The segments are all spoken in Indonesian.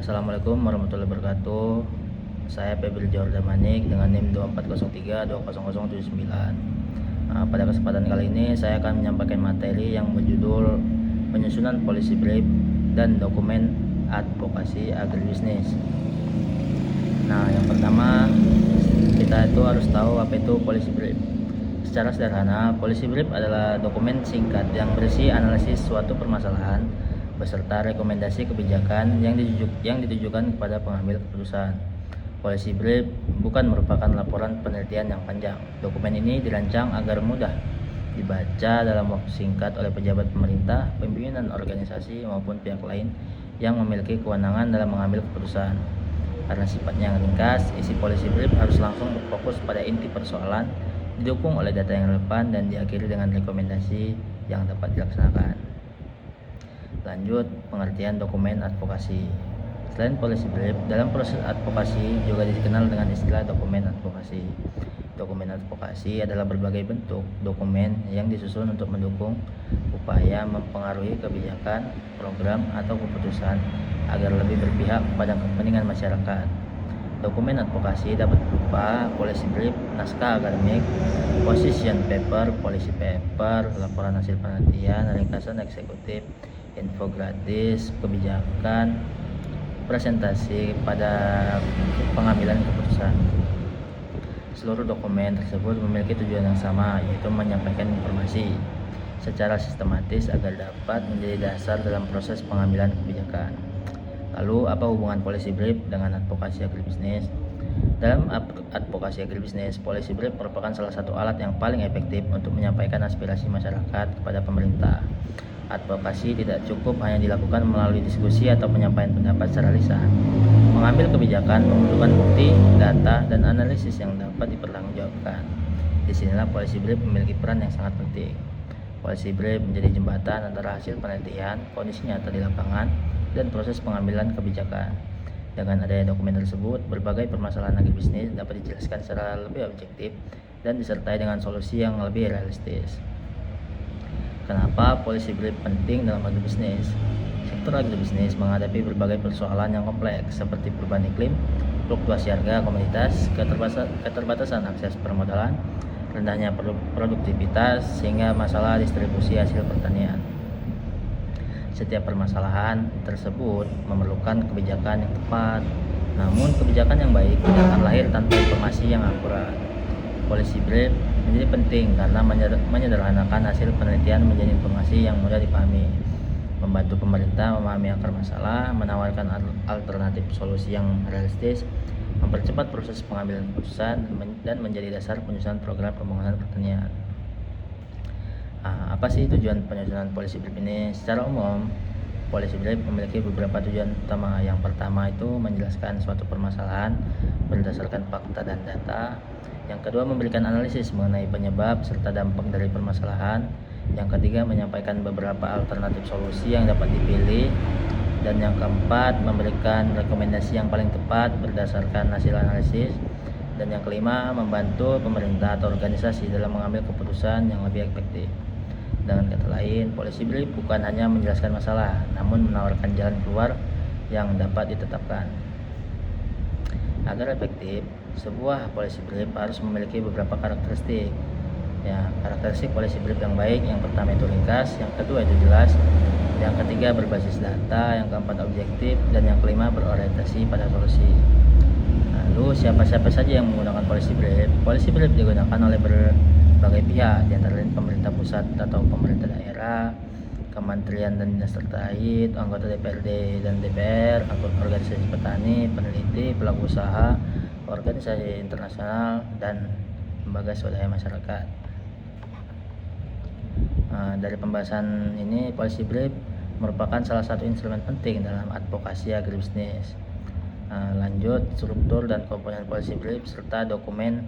Assalamualaikum warahmatullahi wabarakatuh. Saya Febri Jordan Manik dengan NIM 2403200079. Pada kesempatan kali ini saya akan menyampaikan materi yang berjudul penyusunan policy brief dan dokumen advokasi agribisnis. Nah, yang pertama kita itu harus tahu apa itu policy brief. Secara sederhana, policy brief adalah dokumen singkat yang berisi analisis suatu permasalahan beserta rekomendasi kebijakan yang ditujukan kepada pengambil keputusan. Policy brief bukan merupakan laporan penelitian yang panjang. Dokumen ini dirancang agar mudah dibaca dalam waktu singkat oleh pejabat pemerintah, pimpinan organisasi maupun pihak lain yang memiliki kewenangan dalam mengambil keputusan. Karena sifatnya yang ringkas, isi policy brief harus langsung berfokus pada inti persoalan, didukung oleh data yang relevan dan diakhiri dengan rekomendasi yang dapat dilaksanakan. Lanjut, pengertian dokumen advokasi. Selain policy brief, dalam proses advokasi juga dikenal dengan istilah dokumen advokasi. Dokumen advokasi adalah berbagai bentuk dokumen yang disusun untuk mendukung upaya mempengaruhi kebijakan, program, atau keputusan agar lebih berpihak kepada kepentingan masyarakat. Dokumen advokasi dapat berupa policy brief, naskah akademik, position paper, policy paper, laporan hasil penelitian, ringkasan eksekutif, infografis kebijakan, presentasi pada pengambilan keputusan. Seluruh dokumen tersebut memiliki tujuan yang sama, yaitu menyampaikan informasi secara sistematis agar dapat menjadi dasar dalam proses pengambilan kebijakan. Lalu, apa hubungan policy brief dengan advokasi agribisnis? Dalam advokasi agribisnis, policy brief merupakan salah satu alat yang paling efektif untuk menyampaikan aspirasi masyarakat kepada pemerintah. Advokasi tidak cukup hanya dilakukan melalui diskusi atau penyampaian pendapat secara lisan. Mengambil kebijakan membutuhkan bukti, data, dan analisis yang dapat dipertanggungjawabkan. Disinilah policy brief memiliki peran yang sangat penting. Policy brief menjadi jembatan antara hasil penelitian, kondisi nyata di lapangan, dan proses pengambilan kebijakan. Dengan adanya dokumen tersebut, berbagai permasalahan agribisnis dapat dijelaskan secara lebih objektif dan disertai dengan solusi yang lebih realistis. Kenapa policy brief penting dalam agribisnis? Sektor agribisnis menghadapi berbagai persoalan yang kompleks seperti perubahan iklim, fluktuasi harga komoditas, keterbatasan akses permodalan, rendahnya produktivitas, sehingga masalah distribusi hasil pertanian. Setiap permasalahan tersebut memerlukan kebijakan yang tepat, namun kebijakan yang baik tidak akan lahir tanpa informasi yang akurat. Policy brief menjadi penting karena menyederhanakan hasil penelitian menjadi informasi yang mudah dipahami, membantu pemerintah memahami akar masalah, menawarkan alternatif solusi yang realistis, mempercepat proses pengambilan keputusan, dan menjadi dasar penyusunan program pembangunan pertanian. Apa sih tujuan penyusunan policy brief ini? Secara umum, policy brief memiliki beberapa tujuan utama. Yang pertama itu menjelaskan suatu permasalahan berdasarkan fakta dan data. Yang kedua, memberikan analisis mengenai penyebab serta dampak dari permasalahan. Yang ketiga, menyampaikan beberapa alternatif solusi yang dapat dipilih. Dan yang keempat, memberikan rekomendasi yang paling tepat berdasarkan hasil analisis. Dan yang kelima, membantu pemerintah atau organisasi dalam mengambil keputusan yang lebih efektif. Dengan kata lain, policy brief bukan hanya menjelaskan masalah, namun menawarkan jalan keluar yang dapat ditetapkan. Agar efektif, sebuah policy brief harus memiliki beberapa karakteristik. Karakteristik policy brief yang baik, yang pertama itu ringkas, yang kedua itu jelas, yang ketiga berbasis data, yang keempat objektif, dan yang kelima berorientasi pada solusi. Lalu, siapa-siapa saja yang menggunakan policy brief? Policy brief digunakan oleh berbagai pihak, di antara lain pemerintah pusat atau pemerintah daerah, kementerian dan dinas terkait, anggota DPRD dan DPR, organisasi petani, peneliti, pelaku usaha, organisasi internasional, dan lembaga swadaya masyarakat. Dari pembahasan ini, policy brief merupakan salah satu instrumen penting dalam advokasi agribisnis. Lanjut, struktur dan komponen policy brief serta dokumen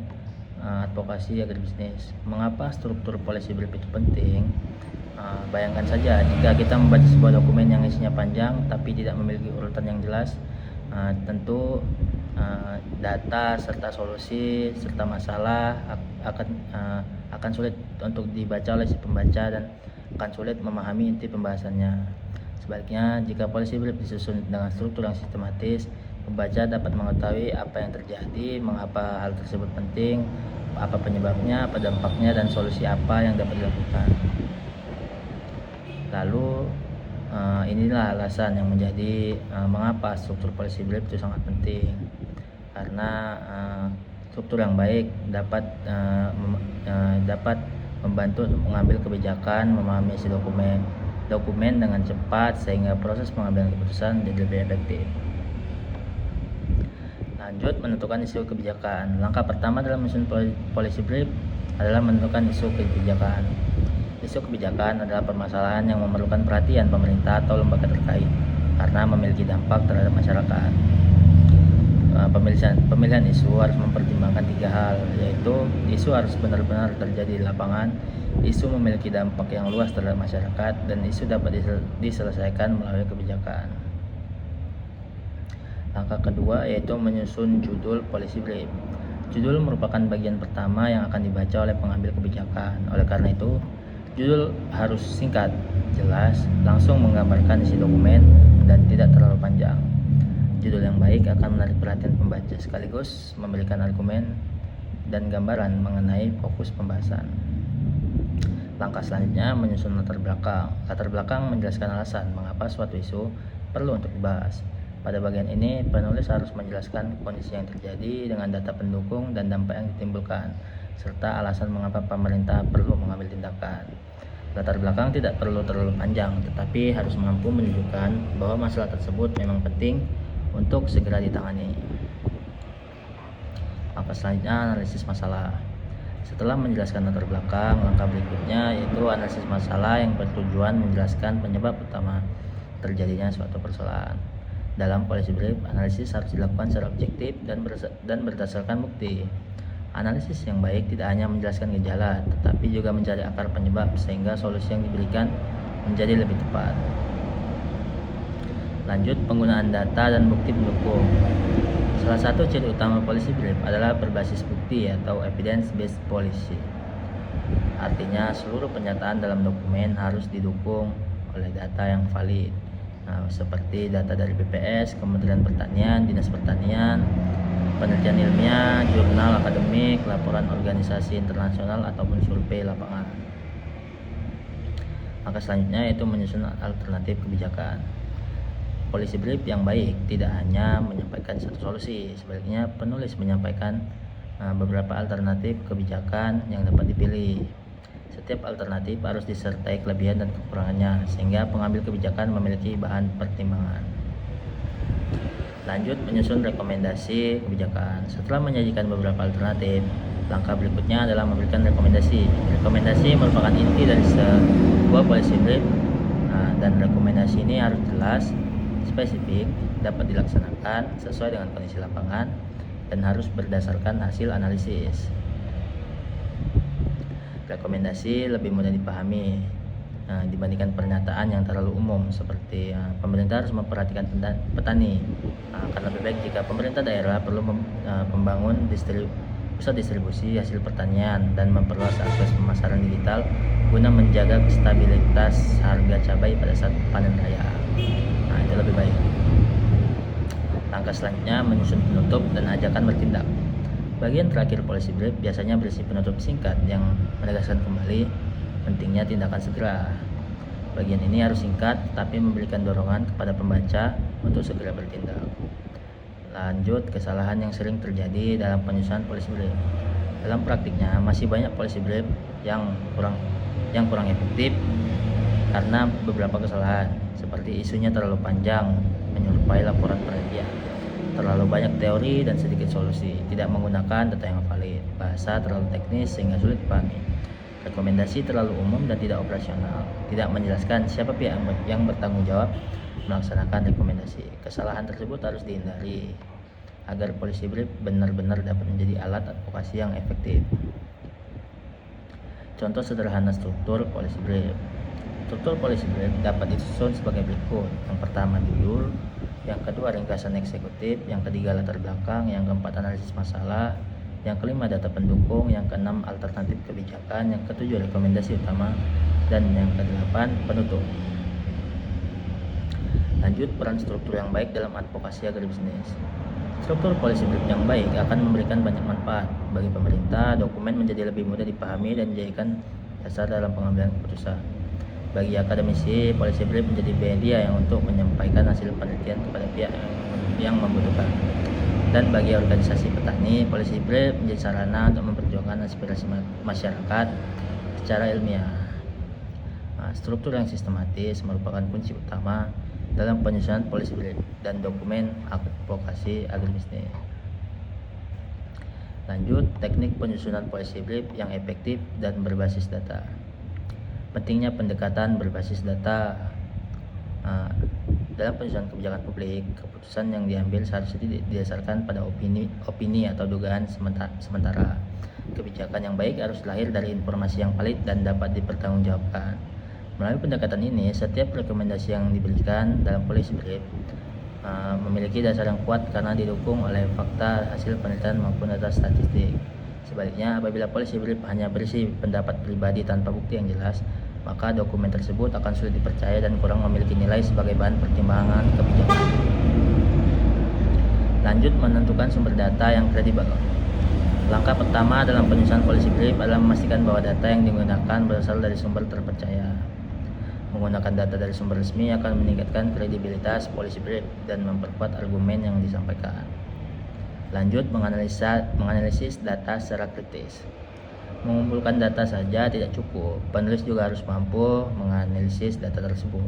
advokasi agribisnis. Mengapa struktur policy brief itu penting? Bayangkan saja jika kita membaca sebuah dokumen yang isinya panjang tapi tidak memiliki urutan yang jelas, tentu data serta solusi serta masalah akan sulit untuk dibaca oleh si pembaca dan akan sulit memahami inti pembahasannya. Sebaliknya, jika policy brief disusun dengan struktur yang sistematis, pembaca dapat mengetahui apa yang terjadi, mengapa hal tersebut penting, apa penyebabnya, apa dampaknya, dan solusi apa yang dapat dilakukan. Lalu inilah alasan yang menjadi mengapa struktur policy brief itu sangat penting, karena struktur yang baik dapat membantu untuk mengambil kebijakan, memahami isi dokumen dengan cepat sehingga proses pengambilan keputusan menjadi lebih efektif. Lanjut, menentukan isu kebijakan. Langkah pertama dalam menyusun policy brief adalah menentukan isu kebijakan. Isu kebijakan adalah permasalahan yang memerlukan perhatian pemerintah atau lembaga terkait karena memiliki dampak terhadap masyarakat. Pemilihan isu harus mempertimbangkan 3 hal, yaitu isu harus benar-benar terjadi di lapangan, isu memiliki dampak yang luas terhadap masyarakat, dan isu dapat diselesaikan melalui kebijakan. Langkah kedua yaitu menyusun judul policy brief. Judul merupakan bagian pertama yang akan dibaca oleh pengambil kebijakan. Oleh karena itu, judul harus singkat, jelas, langsung menggambarkan isi dokumen, dan tidak terlalu panjang. Judul yang baik akan menarik perhatian pembaca sekaligus memberikan argumen dan gambaran mengenai fokus pembahasan. Langkah selanjutnya menyusun latar belakang. Latar belakang menjelaskan alasan mengapa suatu isu perlu untuk dibahas. Pada bagian ini, penulis harus menjelaskan kondisi yang terjadi dengan data pendukung dan dampak yang ditimbulkan, serta alasan mengapa pemerintah perlu mengambil tindakan. Latar belakang tidak perlu terlalu panjang, tetapi harus mampu menunjukkan bahwa masalah tersebut memang penting untuk segera ditangani. Langkah selanjutnya, analisis masalah. Setelah menjelaskan latar belakang, langkah berikutnya yaitu analisis masalah yang bertujuan menjelaskan penyebab utama terjadinya suatu persoalan. Dalam policy brief, analisis harus dilakukan secara objektif dan berdasarkan bukti. Analisis yang baik tidak hanya menjelaskan gejala, tetapi juga mencari akar penyebab sehingga solusi yang diberikan menjadi lebih tepat. Lanjut, penggunaan data dan bukti pendukung. Salah satu ciri utama policy brief adalah berbasis bukti atau evidence-based policy. Artinya, seluruh pernyataan dalam dokumen harus didukung oleh data yang valid. Seperti data dari BPS, Kementerian Pertanian, Dinas Pertanian, penelitian ilmiah, jurnal akademik, laporan organisasi internasional, ataupun survei lapangan. Maka selanjutnya yaitu menyusun alternatif kebijakan. Policy brief yang baik tidak hanya menyampaikan satu solusi, sebaliknya penulis menyampaikan beberapa alternatif kebijakan yang dapat dipilih. Setiap alternatif harus disertai kelebihan dan kekurangannya, sehingga pengambil kebijakan memiliki bahan pertimbangan. Lanjut, menyusun rekomendasi kebijakan. Setelah menyajikan beberapa alternatif, langkah berikutnya adalah memberikan rekomendasi. Rekomendasi merupakan inti dari sebuah policy brief, dan rekomendasi ini harus jelas, spesifik, dapat dilaksanakan sesuai dengan kondisi lapangan, dan harus berdasarkan hasil analisis. Rekomendasi lebih mudah dipahami dibandingkan pernyataan yang terlalu umum seperti pemerintah harus memperhatikan petani. Karena lebih baik jika pemerintah daerah perlu membangun pusat distribusi hasil pertanian dan memperluas akses pemasaran digital guna menjaga stabilitas harga cabai pada saat panen raya. Itu lebih baik. Langkah selanjutnya menyusun penutup dan ajakan bertindak. Bagian terakhir policy brief biasanya berisi penutup singkat yang menegaskan kembali pentingnya tindakan segera. Bagian ini harus singkat tapi memberikan dorongan kepada pembaca untuk segera bertindak. Lanjut, kesalahan yang sering terjadi dalam penyusunan policy brief. Dalam praktiknya masih banyak policy brief yang kurang efektif karena beberapa kesalahan, seperti isunya terlalu panjang, menyerupai laporan penelitian, terlalu banyak teori dan sedikit solusi, tidak menggunakan data yang valid, bahasa terlalu teknis sehingga sulit dipahami, rekomendasi terlalu umum dan tidak operasional, tidak menjelaskan siapa pihak yang bertanggung jawab melaksanakan rekomendasi. Kesalahan tersebut harus dihindari agar policy brief benar-benar dapat menjadi alat advokasi yang efektif. Contoh sederhana struktur policy brief. Struktur policy brief dapat disusun sebagai berikut. Yang pertama judul, yang kedua ringkasan eksekutif, yang ketiga latar belakang, yang keempat analisis masalah, yang kelima data pendukung, yang keenam alternatif kebijakan, yang ketujuh rekomendasi utama, dan yang kedelapan penutup. Lanjut, peran struktur yang baik dalam advokasi agribisnis. Struktur polisi brief yang baik akan memberikan banyak manfaat bagi pemerintah. Dokumen menjadi lebih mudah dipahami dan dijadikan dasar dalam pengambilan keputusan. Bagi akademisi, polisi brief menjadi media yang untuk menyampaikan hasil penelitian kepada pihak yang membutuhkan. Dan bagi organisasi petani, polisi brief menjadi sarana untuk memperjuangkan aspirasi masyarakat secara ilmiah. Struktur yang sistematis merupakan kunci utama dalam penyusunan polisi brief dan dokumen advokasi agribisnis. Lanjut, teknik penyusunan polisi brief yang efektif dan berbasis data. Pentingnya pendekatan berbasis data dalam penyusunan kebijakan publik. Keputusan yang diambil seharusnya didasarkan pada opini atau dugaan sementara. Kebijakan yang baik harus lahir dari informasi yang valid dan dapat dipertanggungjawabkan. Melalui pendekatan ini, setiap rekomendasi yang diberikan dalam polisi brief memiliki dasar yang kuat karena didukung oleh fakta, hasil penelitian maupun data statistik. Sebaliknya, apabila polisi brief hanya berisi pendapat pribadi tanpa bukti yang jelas, maka dokumen tersebut akan sulit dipercaya dan kurang memiliki nilai sebagai bahan pertimbangan kebijakan. Lanjut, menentukan sumber data yang kredibel. Langkah pertama dalam penyusunan polisi brief adalah memastikan bahwa data yang digunakan berasal dari sumber terpercaya. Menggunakan data dari sumber resmi akan meningkatkan kredibilitas polisi brief dan memperkuat argumen yang disampaikan. Lanjut, menganalisis data secara kritis. Mengumpulkan data saja tidak cukup, penulis juga harus mampu menganalisis data tersebut.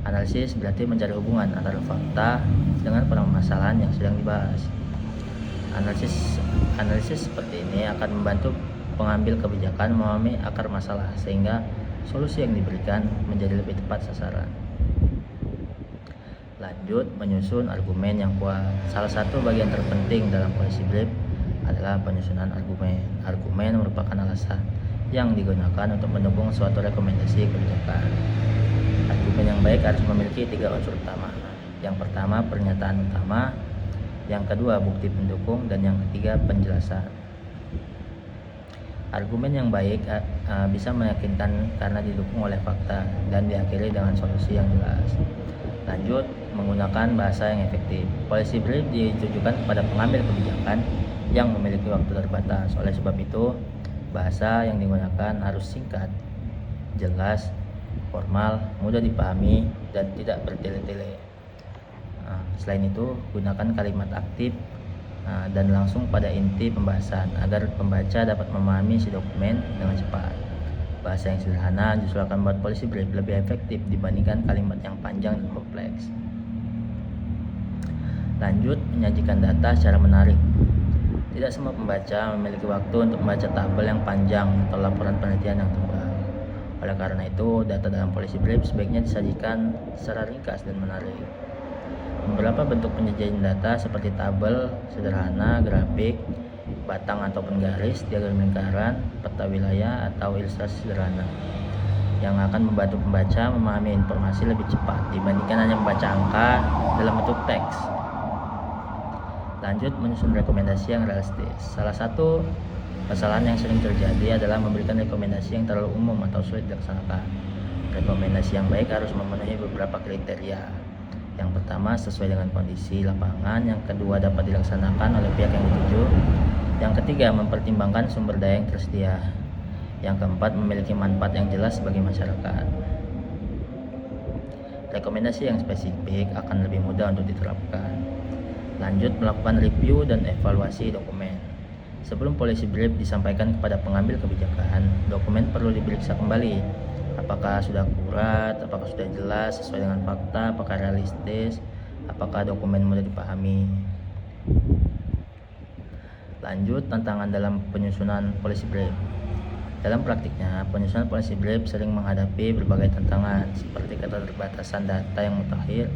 Analisis berarti mencari hubungan antara fakta dengan permasalahan yang sedang dibahas. Analisis seperti ini akan membantu pengambil kebijakan memahami akar masalah sehingga solusi yang diberikan menjadi lebih tepat sasaran. Lanjut, menyusun argumen yang kuat. Salah satu bagian terpenting dalam polisi brief adalah penyusunan argumen. Argumen merupakan alasan yang digunakan untuk mendukung suatu rekomendasi kebijakan. Argumen yang baik harus memiliki 3 unsur utama. Yang pertama, pernyataan utama. Yang kedua, bukti pendukung. Dan yang ketiga, penjelasan. Argumen yang baik bisa meyakinkan karena didukung oleh fakta dan diakhiri dengan solusi yang jelas. Lanjut, menggunakan bahasa yang efektif. Polisi brief ditujukan kepada pengambil kebijakan yang memiliki waktu terbatas. Oleh sebab itu, bahasa yang digunakan harus singkat, jelas, formal, mudah dipahami, dan tidak bertele-tele. Selain itu, gunakan kalimat aktif dan langsung pada inti pembahasan agar pembaca dapat memahami isi dokumen dengan cepat. Bahasa yang sederhana justru akan membuat polisi brief lebih efektif dibandingkan kalimat yang panjang dan kompleks. Lanjut, menyajikan data secara menarik. Tidak semua pembaca memiliki waktu untuk membaca tabel yang panjang atau laporan penelitian yang tebal. Oleh karena itu, data dalam polisi brief sebaiknya disajikan secara ringkas dan menarik. Beberapa bentuk penyajian data seperti tabel sederhana, grafik, batang ataupun garis, diagram lingkaran, peta wilayah, atau ilustrasi sederhana yang akan membantu pembaca memahami informasi lebih cepat dibandingkan hanya membaca angka dalam bentuk teks. Lanjut, menyusun rekomendasi yang realistis. Salah satu kesalahan yang sering terjadi adalah memberikan rekomendasi yang terlalu umum atau sulit dilaksanakan. Rekomendasi yang baik harus memenuhi beberapa kriteria. Yang pertama, sesuai dengan kondisi lapangan. Yang kedua, dapat dilaksanakan oleh pihak yang dituju. Yang ketiga, mempertimbangkan sumber daya yang tersedia. Yang keempat, memiliki manfaat yang jelas bagi masyarakat. Rekomendasi yang spesifik akan lebih mudah untuk diterapkan. Lanjut, melakukan review dan evaluasi dokumen. Sebelum polisi brief disampaikan kepada pengambil kebijakan, dokumen perlu diperiksa kembali. Apakah sudah akurat, apakah sudah jelas, sesuai dengan fakta, apakah realistis, apakah dokumen mudah dipahami. Lanjut, tantangan dalam penyusunan polisi brief. Dalam praktiknya, penyusunan polisi brief sering menghadapi berbagai tantangan seperti keterbatasan data yang mutakhir,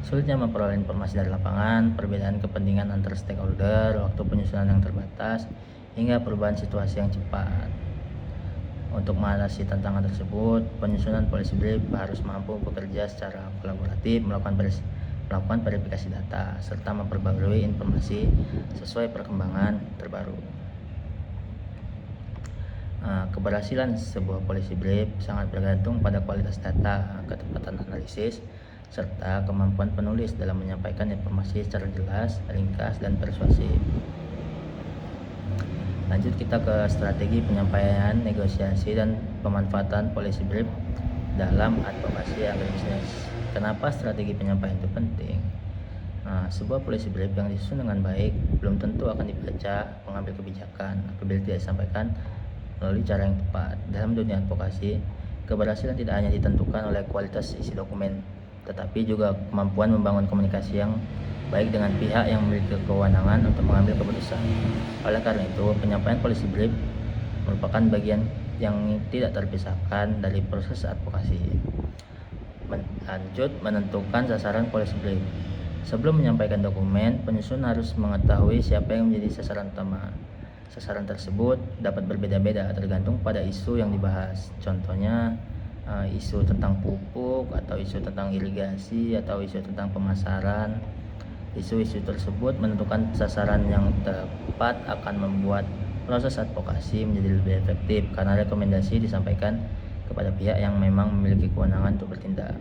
sulitnya memperoleh informasi dari lapangan, perbedaan kepentingan antar stakeholder, waktu penyusunan yang terbatas, hingga perubahan situasi yang cepat. Untuk mengatasi tantangan tersebut, penyusunan polisi brief harus mampu bekerja secara kolaboratif, melakukan verifikasi data, serta memperbarui informasi sesuai perkembangan terbaru. Keberhasilan sebuah polisi brief sangat bergantung pada kualitas data, ketepatan analisis, serta kemampuan penulis dalam menyampaikan informasi secara jelas, ringkas, dan persuasif. Lanjut kita ke strategi penyampaian, negosiasi, dan pemanfaatan policy brief dalam advokasi agribisnis. Kenapa strategi penyampaian itu penting? Sebuah policy brief yang disusun dengan baik belum tentu akan dibaca pengambil kebijakan apabila tidak disampaikan melalui cara yang tepat. Dalam dunia advokasi, keberhasilan tidak hanya ditentukan oleh kualitas isi dokumen, tetapi juga kemampuan membangun komunikasi yang baik dengan pihak yang memiliki kewenangan untuk mengambil keputusan. Oleh karena itu, penyampaian policy brief merupakan bagian yang tidak terpisahkan dari proses advokasi. Lanjut, menentukan sasaran policy brief. Sebelum menyampaikan dokumen, penyusun harus mengetahui siapa yang menjadi sasaran utama. Sasaran tersebut dapat berbeda-beda tergantung pada isu yang dibahas. Contohnya, isu tentang pupuk, atau isu tentang irigasi, atau isu tentang pemasaran. Isu-isu tersebut menentukan sasaran yang tepat akan membuat proses advokasi menjadi lebih efektif karena rekomendasi disampaikan kepada pihak yang memang memiliki kewenangan untuk bertindak.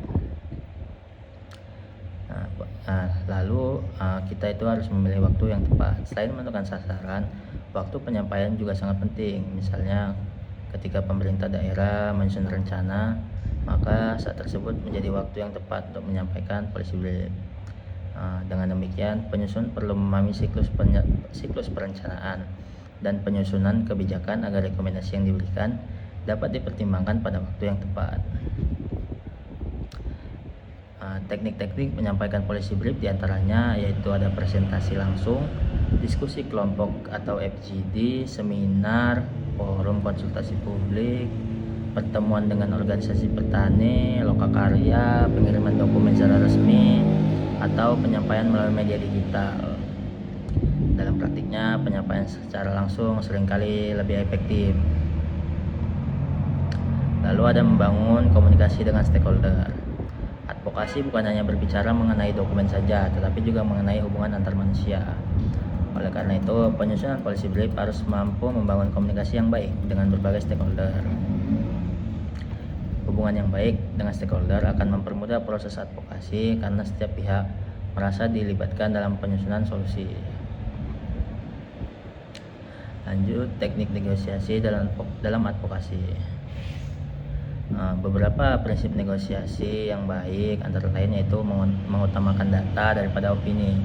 Lalu kita itu harus memilih waktu yang tepat. Selain menentukan sasaran, waktu penyampaian juga sangat penting. Misalnya ketika pemerintah daerah menyusun rencana, maka saat tersebut menjadi waktu yang tepat untuk menyampaikan policy brief. Dengan demikian, penyusun perlu memahami siklus perencanaan dan penyusunan kebijakan agar rekomendasi yang diberikan dapat dipertimbangkan pada waktu yang tepat. Teknik-teknik menyampaikan policy brief diantaranya yaitu ada presentasi langsung, diskusi kelompok atau FGD, seminar, forum konsultasi publik, pertemuan dengan organisasi petani, lokakarya, pengiriman dokumen secara resmi, atau penyampaian melalui media digital. Dalam praktiknya, penyampaian secara langsung seringkali lebih efektif. Lalu ada membangun komunikasi dengan stakeholder. Advokasi bukan hanya berbicara mengenai dokumen saja, tetapi juga mengenai hubungan antar manusia. Oleh karena itu, penyusunan policy brief harus mampu membangun komunikasi yang baik dengan berbagai stakeholder. Hubungan yang baik dengan stakeholder akan mempermudah proses advokasi karena setiap pihak merasa dilibatkan dalam penyusunan solusi. Lanjut, teknik negosiasi dalam advokasi. Beberapa prinsip negosiasi yang baik antara lain yaitu mengutamakan data daripada opini,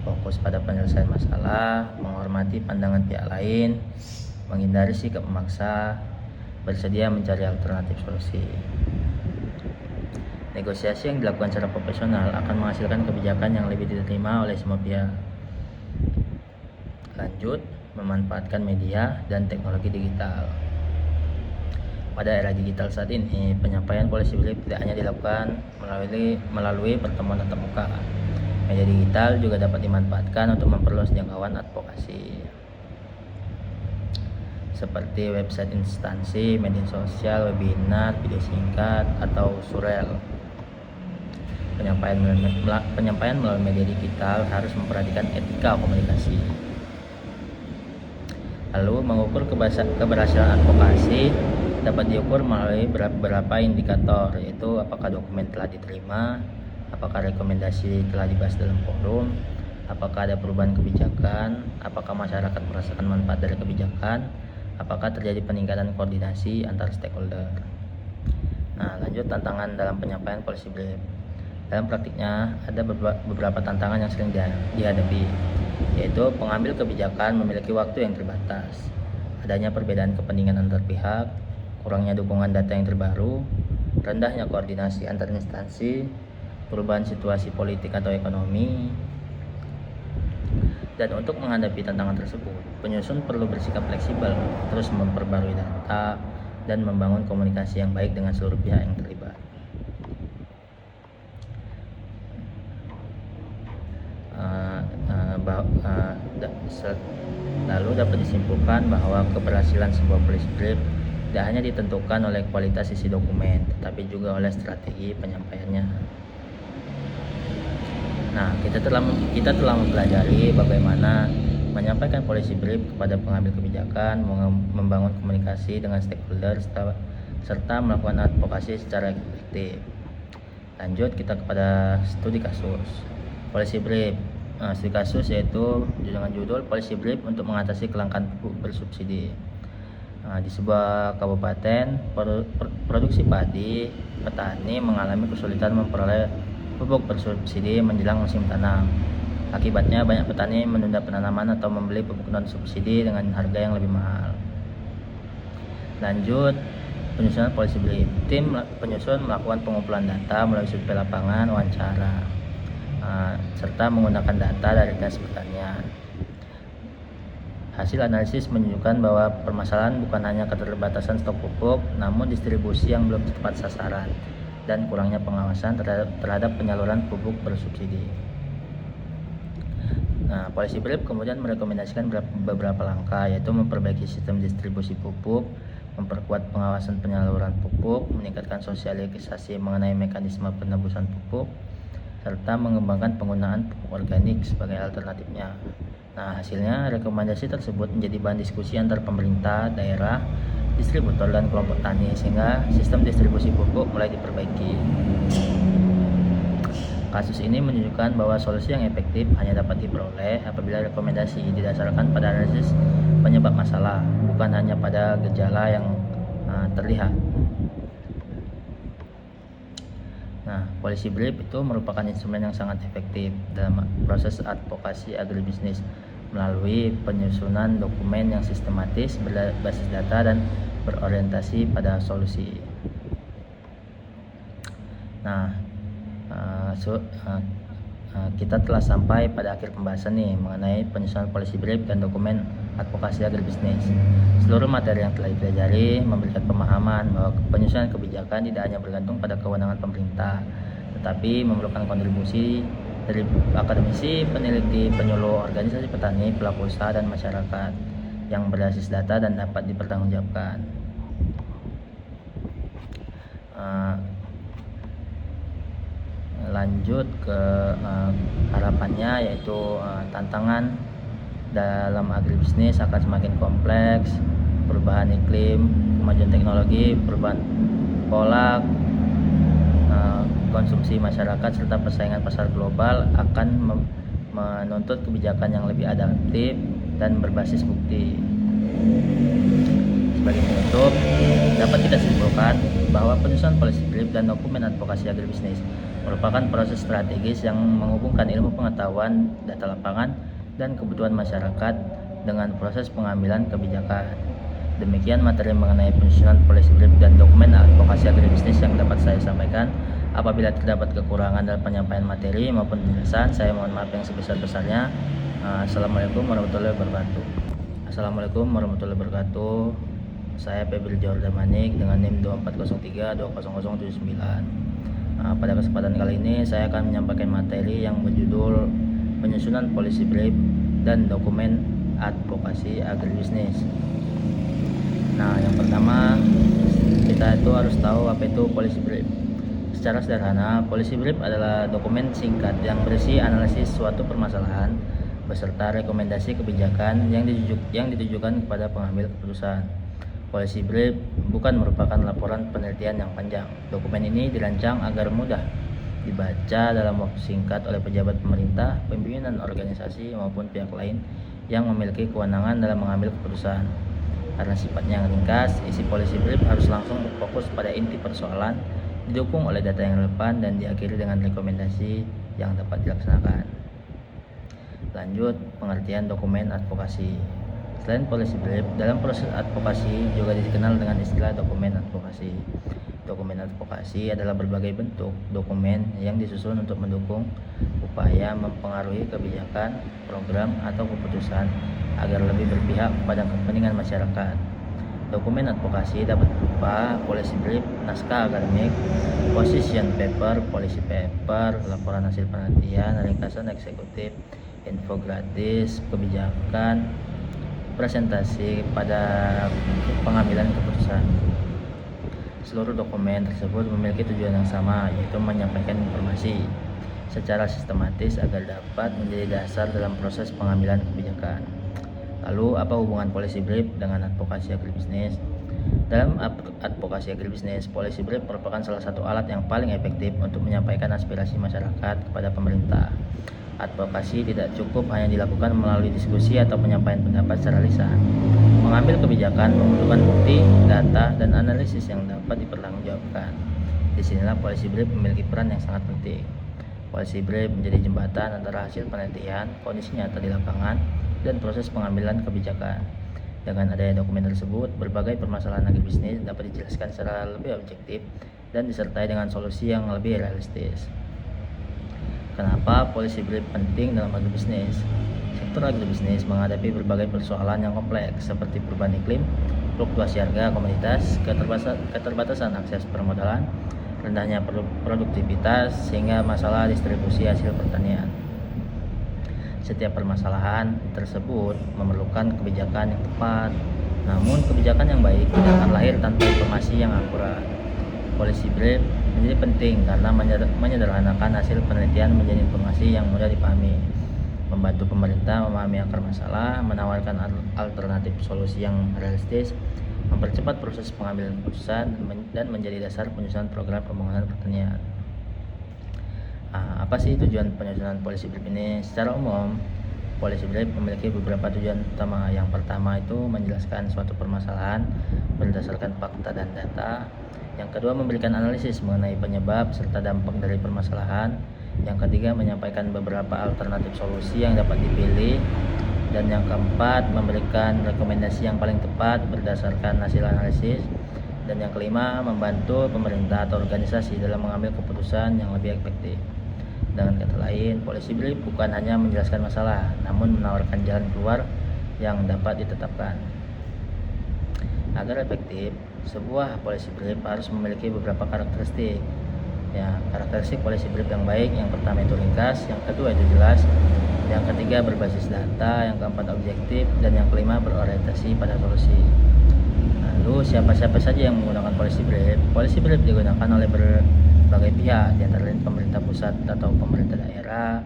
fokus pada penyelesaian masalah, menghormati pandangan pihak lain, menghindari sikap memaksa, bersedia mencari alternatif solusi. Negosiasi yang dilakukan secara profesional akan menghasilkan kebijakan yang lebih diterima oleh semua pihak. Lanjut, memanfaatkan media dan teknologi digital. Pada era digital saat ini, penyampaian policy brief tidak hanya dilakukan melalui pertemuan tatap muka. Media digital juga dapat dimanfaatkan untuk memperluas jangkauan advokasi, seperti website instansi, media sosial, webinar, video singkat, atau surel. Penyampaian melalui media digital harus memperhatikan etika komunikasi. Lalu, mengukur keberhasilan advokasi dapat diukur melalui beberapa indikator, yaitu apakah dokumen telah diterima, apakah rekomendasi telah dibahas dalam forum, apakah ada perubahan kebijakan, apakah masyarakat merasakan manfaat dari kebijakan, apakah terjadi peningkatan koordinasi antar stakeholder. Lanjut, tantangan dalam penyampaian policy brief. Dalam praktiknya ada beberapa tantangan yang sering dihadapi, yaitu pengambil kebijakan memiliki waktu yang terbatas, adanya perbedaan kepentingan antar pihak, kurangnya dukungan data yang terbaru, rendahnya koordinasi antar instansi, perubahan situasi politik atau ekonomi. Dan untuk menghadapi tantangan tersebut, penyusun perlu bersikap fleksibel, terus memperbarui data, dan membangun komunikasi yang baik dengan seluruh pihak yang terlibat. Lalu dapat disimpulkan bahwa keberhasilan sebuah policy brief tidak hanya ditentukan oleh kualitas isi dokumen, tetapi juga oleh strategi penyampaiannya. Kita telah mempelajari bagaimana menyampaikan policy brief kepada pengambil kebijakan, membangun komunikasi dengan stakeholder, serta melakukan advokasi secara efektif. Lanjut kita kepada studi kasus. Policy brief. Studi kasus yaitu dengan judul Policy brief untuk mengatasi kelangkaan pupuk bersubsidi. Di sebuah kabupaten produksi padi, petani mengalami kesulitan memperoleh pupuk bersubsidi menjelang musim tanam. Akibatnya banyak petani menunda penanaman atau membeli pupuk non subsidi dengan harga yang lebih mahal. Lanjut, penyusunan policy brief. Tim penyusun melakukan pengumpulan data melalui survei lapangan, wawancara, serta menggunakan data dari dinas pertanian. Hasil analisis menunjukkan bahwa permasalahan bukan hanya keterbatasan stok pupuk, namun distribusi yang belum tepat sasaran dan kurangnya pengawasan terhadap penyaluran pupuk bersubsidi. Policy brief kemudian merekomendasikan beberapa langkah, yaitu memperbaiki sistem distribusi pupuk, memperkuat pengawasan penyaluran pupuk, meningkatkan sosialisasi mengenai mekanisme penebusan pupuk, serta mengembangkan penggunaan pupuk organik sebagai alternatifnya. Hasilnya rekomendasi tersebut menjadi bahan diskusi antar pemerintah, daerah, distributor, dan kelompok tani sehingga sistem distribusi pupuk mulai diperbaiki. Kasus ini menunjukkan bahwa solusi yang efektif hanya dapat diperoleh apabila rekomendasi didasarkan pada analisis penyebab masalah, bukan hanya pada gejala yang terlihat. Policy brief itu merupakan instrumen yang sangat efektif dalam proses advokasi agribisnis melalui penyusunan dokumen yang sistematis, berbasis data, dan berorientasi pada solusi. Kita telah sampai pada akhir pembahasan nih mengenai penyusunan policy brief dan dokumen advokasi agribisnis. Seluruh materi yang telah dipelajari memberikan pemahaman bahwa penyusunan kebijakan tidak hanya bergantung pada kewenangan pemerintah, tetapi memerlukan kontribusi dari akademisi, peneliti, penyuluh, organisasi petani, pelaku usaha, dan masyarakat yang berbasis data dan dapat dipertanggungjawabkan. Lanjut ke harapannya, yaitu tantangan dalam agribisnis akan semakin kompleks, perubahan iklim, kemajuan teknologi, perubahan pola konsumsi masyarakat, serta persaingan pasar global akan menuntut kebijakan yang lebih adaptif dan berbasis bukti. Sebagai penutup, dapat kita simpulkan bahwa penyusunan policy brief dan dokumen advokasi agribisnis merupakan proses strategis yang menghubungkan ilmu pengetahuan, data lapangan, dan kebutuhan masyarakat dengan proses pengambilan kebijakan. Demikian materi mengenai penyusunan policy brief dan dokumen advokasi agribisnis yang dapat saya sampaikan. Apabila terdapat kekurangan dalam penyampaian materi maupun penjelasan, saya mohon maaf yang sebesar-besarnya. Assalamualaikum warahmatullahi wabarakatuh. Assalamualaikum warahmatullahi wabarakatuh. Saya Febri Jordan Manik dengan NIM 2403200079. Pada kesempatan kali ini saya akan menyampaikan materi yang berjudul penyusunan policy brief dan dokumen advokasi agribisnis. Yang pertama, kita itu harus tahu apa itu policy brief. Secara sederhana, policy brief adalah dokumen singkat yang berisi analisis suatu permasalahan beserta rekomendasi kebijakan yang ditujukan kepada pengambil keputusan. Policy brief bukan merupakan laporan penelitian yang panjang. Dokumen ini dirancang agar mudah dibaca dalam waktu singkat oleh pejabat pemerintah, pimpinan organisasi, maupun pihak lain yang memiliki kewenangan dalam mengambil keputusan. Karena sifatnya yang ringkas, isi policy brief harus langsung berfokus pada inti persoalan, didukung oleh data yang relevan, dan diakhiri dengan rekomendasi yang dapat dilaksanakan. Lanjut, pengertian dokumen advokasi. Selain policy brief, dalam proses advokasi juga dikenal dengan istilah dokumen advokasi. Dokumen advokasi adalah berbagai bentuk dokumen yang disusun untuk mendukung upaya mempengaruhi kebijakan, program, atau keputusan agar lebih berpihak pada kepentingan masyarakat. Dokumen advokasi dapat berupa policy brief, naskah akademik, position paper, policy paper, laporan hasil penelitian, ringkasan eksekutif, infografis kebijakan, presentasi pada pengambilan keputusan. Seluruh dokumen tersebut memiliki tujuan yang sama, yaitu menyampaikan informasi secara sistematis agar dapat menjadi dasar dalam proses pengambilan kebijakan. Lalu, apa hubungan policy brief dengan advokasi agribisnis? Dalam advokasi agribisnis, policy brief merupakan salah satu alat yang paling efektif untuk menyampaikan aspirasi masyarakat kepada pemerintah. Advokasi tidak cukup hanya dilakukan melalui diskusi atau penyampaian pendapat secara lisan. Mengambil kebijakan membutuhkan bukti, data, dan analisis yang dapat dipertanggungjawabkan. Disinilah policy brief memiliki peran yang sangat penting. Policy brief menjadi jembatan antara hasil penelitian, kondisi nyata di lapangan, dan proses pengambilan kebijakan. Dengan adanya dokumen tersebut, berbagai permasalahan agribisnis dapat dijelaskan secara lebih objektif dan disertai dengan solusi yang lebih realistis. Kenapa policy brief penting dalam agribisnis? Sektor agribisnis menghadapi berbagai persoalan yang kompleks seperti perubahan iklim, fluktuasi harga komoditas, keterbatasan akses permodalan, rendahnya produktivitas, sehingga masalah distribusi hasil pertanian. Setiap permasalahan tersebut memerlukan kebijakan yang tepat, namun kebijakan yang baik tidak akan lahir tanpa informasi yang akurat. Policy brief menjadi penting karena menyederhanakan hasil penelitian menjadi informasi yang mudah dipahami, membantu pemerintah memahami akar masalah, menawarkan alternatif solusi yang realistis, mempercepat proses pengambilan keputusan, dan menjadi dasar penyusunan program pembangunan pertanian. Apa sih tujuan penyusunan policy brief ini? Secara umum, policy brief memiliki beberapa tujuan utama. Yang pertama itu menjelaskan suatu permasalahan berdasarkan fakta dan data. Yang kedua, memberikan analisis mengenai penyebab serta dampak dari permasalahan. Yang ketiga, menyampaikan beberapa alternatif solusi yang dapat dipilih. Dan yang keempat, memberikan rekomendasi yang paling tepat berdasarkan hasil analisis. Dan yang kelima, membantu pemerintah atau organisasi dalam mengambil keputusan yang lebih efektif. Dengan kata lain, policy brief bukan hanya menjelaskan masalah, namun menawarkan jalan keluar yang dapat ditetapkan. Agar efektif, sebuah policy brief harus memiliki beberapa karakteristik. Karakteristik policy brief yang baik, yang pertama itu ringkas, yang kedua itu jelas, yang ketiga berbasis data, yang keempat objektif, dan yang kelima berorientasi pada solusi. Lalu siapa-siapa saja yang menggunakan policy brief? Policy brief digunakan oleh berbagai pihak, di antara lain pemerintah pusat atau pemerintah daerah,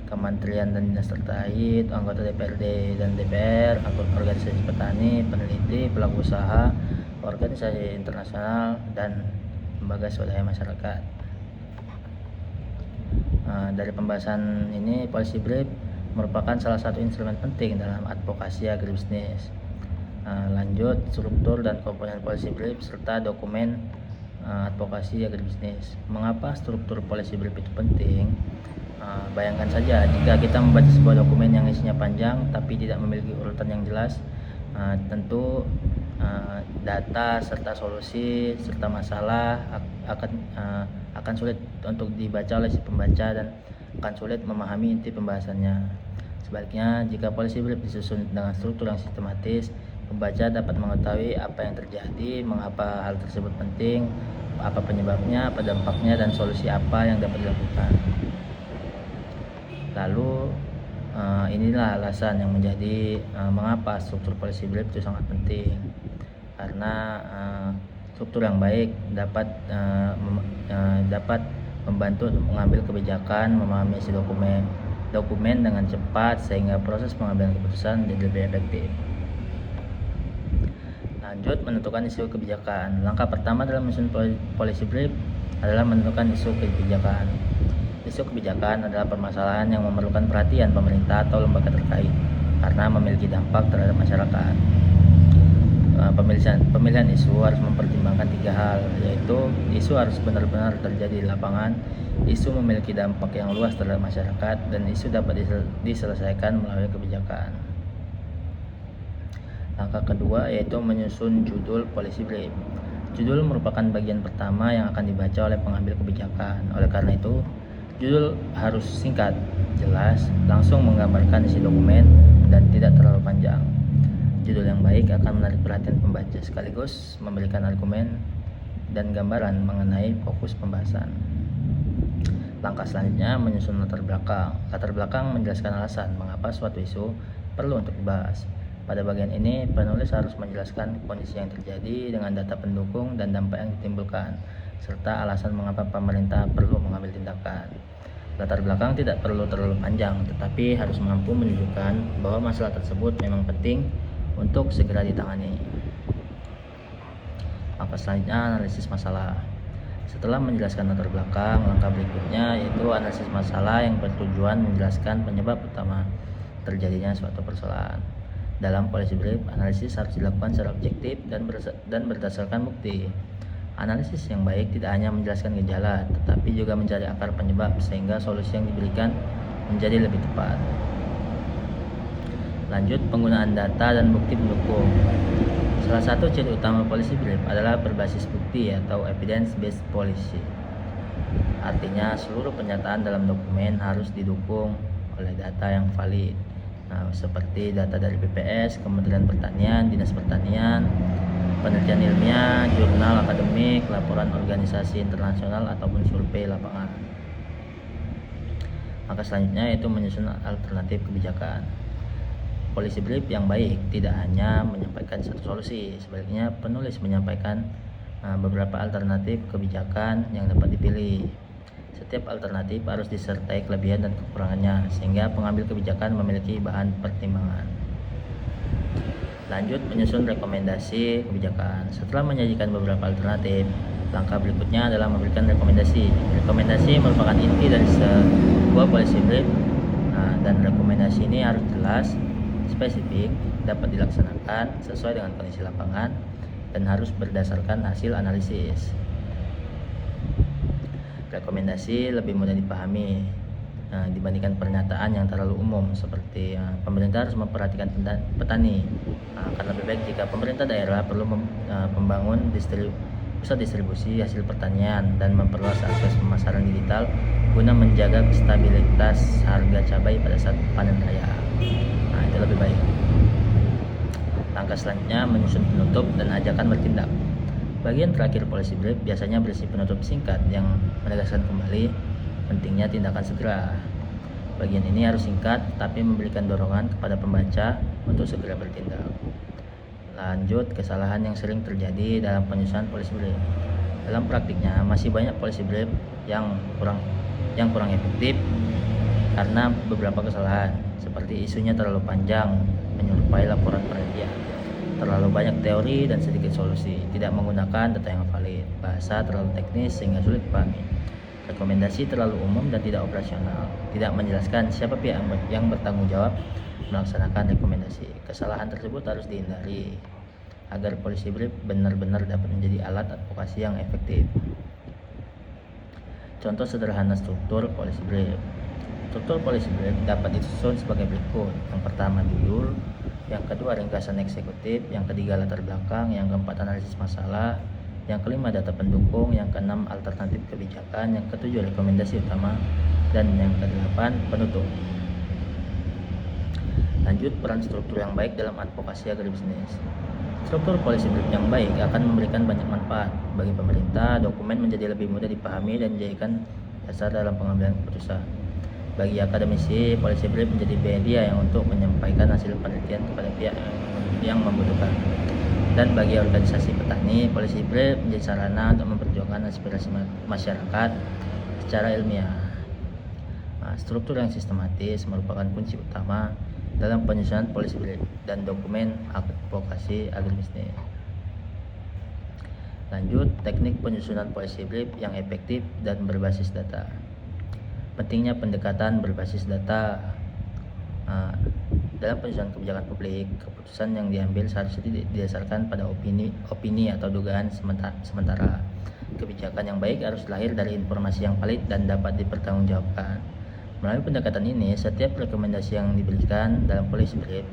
kementerian dan dinas terkait, anggota DPRD dan DPR, organisasi petani, peneliti, pelaku usaha, organisasi internasional, dan lembaga swadaya masyarakat. Dari pembahasan ini, policy brief merupakan salah satu instrumen penting dalam advokasi agribisnis. Lanjut, struktur dan komponen policy brief serta dokumen advokasi agribisnis. Mengapa struktur policy brief itu penting? Bayangkan saja jika kita membaca sebuah dokumen yang isinya panjang tapi tidak memiliki urutan yang jelas, tentu data serta solusi serta masalah akan sulit untuk dibaca oleh si pembaca dan akan sulit memahami inti pembahasannya. Sebaliknya, jika policy brief disusun dengan struktur yang sistematis, pembaca dapat mengetahui apa yang terjadi, mengapa hal tersebut penting, apa penyebabnya, apa dampaknya, dan solusi apa yang dapat dilakukan. Lalu inilah alasan yang menjadi mengapa struktur policy brief itu sangat penting. Karena struktur yang baik dapat membantu untuk mengambil kebijakan, memahami isi dokumen dengan cepat sehingga proses pengambilan keputusan menjadi lebih efektif. Lanjut, menentukan isu kebijakan. Langkah pertama dalam menyusun policy brief adalah menentukan isu kebijakan. Isu kebijakan adalah permasalahan yang memerlukan perhatian pemerintah atau lembaga terkait karena memiliki dampak terhadap masyarakat. Pemilihan isu harus mempertimbangkan 3 hal, yaitu isu harus benar-benar terjadi di lapangan, isu memiliki dampak yang luas terhadap masyarakat, dan isu dapat diselesaikan melalui kebijakan. Langkah kedua yaitu menyusun judul policy brief. Judul merupakan bagian pertama yang akan dibaca oleh pengambil kebijakan. Oleh karena itu, judul harus singkat, jelas, langsung menggambarkan isi dokumen, dan tidak terlalu panjang. Judul yang baik akan menarik perhatian pembaca sekaligus memberikan argumen dan gambaran mengenai fokus pembahasan. Langkah selanjutnya menyusun latar belakang. Latar belakang menjelaskan alasan mengapa suatu isu perlu untuk dibahas. Pada bagian ini, penulis harus menjelaskan kondisi yang terjadi dengan data pendukung dan dampak yang ditimbulkan, serta alasan mengapa pemerintah perlu mengambil tindakan. Latar belakang tidak perlu terlalu panjang, tetapi harus mampu menunjukkan bahwa masalah tersebut memang penting untuk segera ditangani. Maka selanjutnya analisis masalah. Setelah menjelaskan latar belakang, langkah berikutnya yaitu analisis masalah yang bertujuan menjelaskan penyebab utama terjadinya suatu persoalan. Dalam policy brief, analisis harus dilakukan secara objektif dan berdasarkan bukti. Analisis yang baik tidak hanya menjelaskan gejala, tetapi juga mencari akar penyebab sehingga solusi yang diberikan menjadi lebih tepat. Lanjut, penggunaan data dan bukti pendukung. Salah satu ciri utama policy brief adalah berbasis bukti atau evidence-based policy. Artinya, seluruh pernyataan dalam dokumen harus didukung oleh data yang valid. Seperti data dari BPS, Kementerian Pertanian, Dinas Pertanian, penelitian ilmiah, jurnal akademik, laporan organisasi internasional, ataupun survei lapangan. Maka selanjutnya yaitu menyusun alternatif kebijakan. Policy brief yang baik tidak hanya menyampaikan satu solusi, sebaliknya penulis menyampaikan beberapa alternatif kebijakan yang dapat dipilih. Setiap alternatif harus disertai kelebihan dan kekurangannya, sehingga pengambil kebijakan memiliki bahan pertimbangan. Lanjut, menyusun rekomendasi kebijakan. Setelah menyajikan beberapa alternatif, langkah berikutnya adalah memberikan rekomendasi. Rekomendasi merupakan inti dari sebuah policy brief, dan rekomendasi ini harus jelas, spesifik, dapat dilaksanakan sesuai dengan kondisi lapangan, dan harus berdasarkan hasil analisis. Rekomendasi lebih mudah dipahami dibandingkan pernyataan yang terlalu umum seperti pemerintah harus memperhatikan petani, karena lebih baik jika pemerintah daerah perlu membangun pusat distribusi hasil pertanian dan memperluas akses pemasaran digital guna menjaga stabilitas harga cabai pada saat panen raya. Itu lebih baik. Langkah selanjutnya menyusun penutup dan ajakan bertindak. Bagian terakhir policy brief biasanya berisi penutup singkat yang menegaskan kembali pentingnya tindakan segera. Bagian ini harus singkat tapi memberikan dorongan kepada pembaca untuk segera bertindak. Lanjut, kesalahan yang sering terjadi dalam penyusunan policy brief. Dalam praktiknya masih banyak policy brief yang kurang efektif karena beberapa kesalahan, seperti isunya terlalu panjang menyerupai laporan penelitian, terlalu banyak teori dan sedikit solusi, tidak menggunakan data yang valid, bahasa terlalu teknis sehingga sulit dipahami, rekomendasi terlalu umum dan tidak operasional, tidak menjelaskan siapa pihak yang bertanggung jawab melaksanakan rekomendasi. Kesalahan tersebut harus dihindari agar policy brief benar-benar dapat menjadi alat advokasi yang efektif. Contoh sederhana struktur policy brief. Struktur policy brief dapat disusun sebagai berikut. Yang pertama judul, yang kedua ringkasan eksekutif, yang ketiga latar belakang, yang keempat analisis masalah, yang kelima data pendukung, yang keenam alternatif kebijakan, yang ketujuh rekomendasi utama, dan yang kedelapan penutup. Lanjut, peran struktur yang baik dalam advokasi agribisnis. Struktur policy brief yang baik akan memberikan banyak manfaat bagi pemerintah. Dokumen menjadi lebih mudah dipahami dan dijadikan dasar dalam pengambilan keputusan. Bagi akademisi, policy brief menjadi media yang untuk menyampaikan hasil penelitian kepada pihak yang membutuhkan. Dan bagi organisasi petani, policy brief menjadi sarana untuk memperjuangkan aspirasi masyarakat secara ilmiah. Struktur yang sistematis merupakan kunci utama dalam penyusunan policy brief dan dokumen advokasi agribisnis. Lanjut, teknik penyusunan policy brief yang efektif dan berbasis data. Pentingnya pendekatan berbasis data dalam penyusunan kebijakan publik. Keputusan yang diambil seharusnya didasarkan pada opini atau dugaan sementara. Kebijakan yang baik harus lahir dari informasi yang valid dan dapat dipertanggungjawabkan. Melalui pendekatan ini, setiap rekomendasi yang diberikan dalam policy brief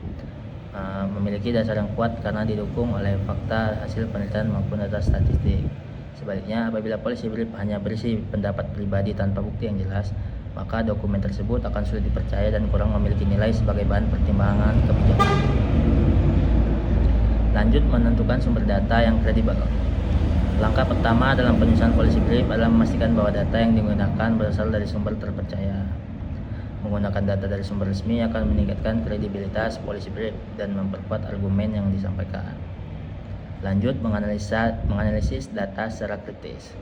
memiliki dasar yang kuat karena didukung oleh fakta, hasil penelitian maupun data statistik. Sebaliknya, apabila policy brief hanya berisi pendapat pribadi tanpa bukti yang jelas, maka dokumen tersebut akan sulit dipercaya dan kurang memiliki nilai sebagai bahan pertimbangan kebijakan. Lanjut, menentukan sumber data yang kredibel. Langkah pertama dalam penyusunan policy brief adalah memastikan bahwa data yang digunakan berasal dari sumber terpercaya. Menggunakan data dari sumber resmi akan meningkatkan kredibilitas policy brief dan memperkuat argumen yang disampaikan. Lanjut, menganalisis data secara kritis.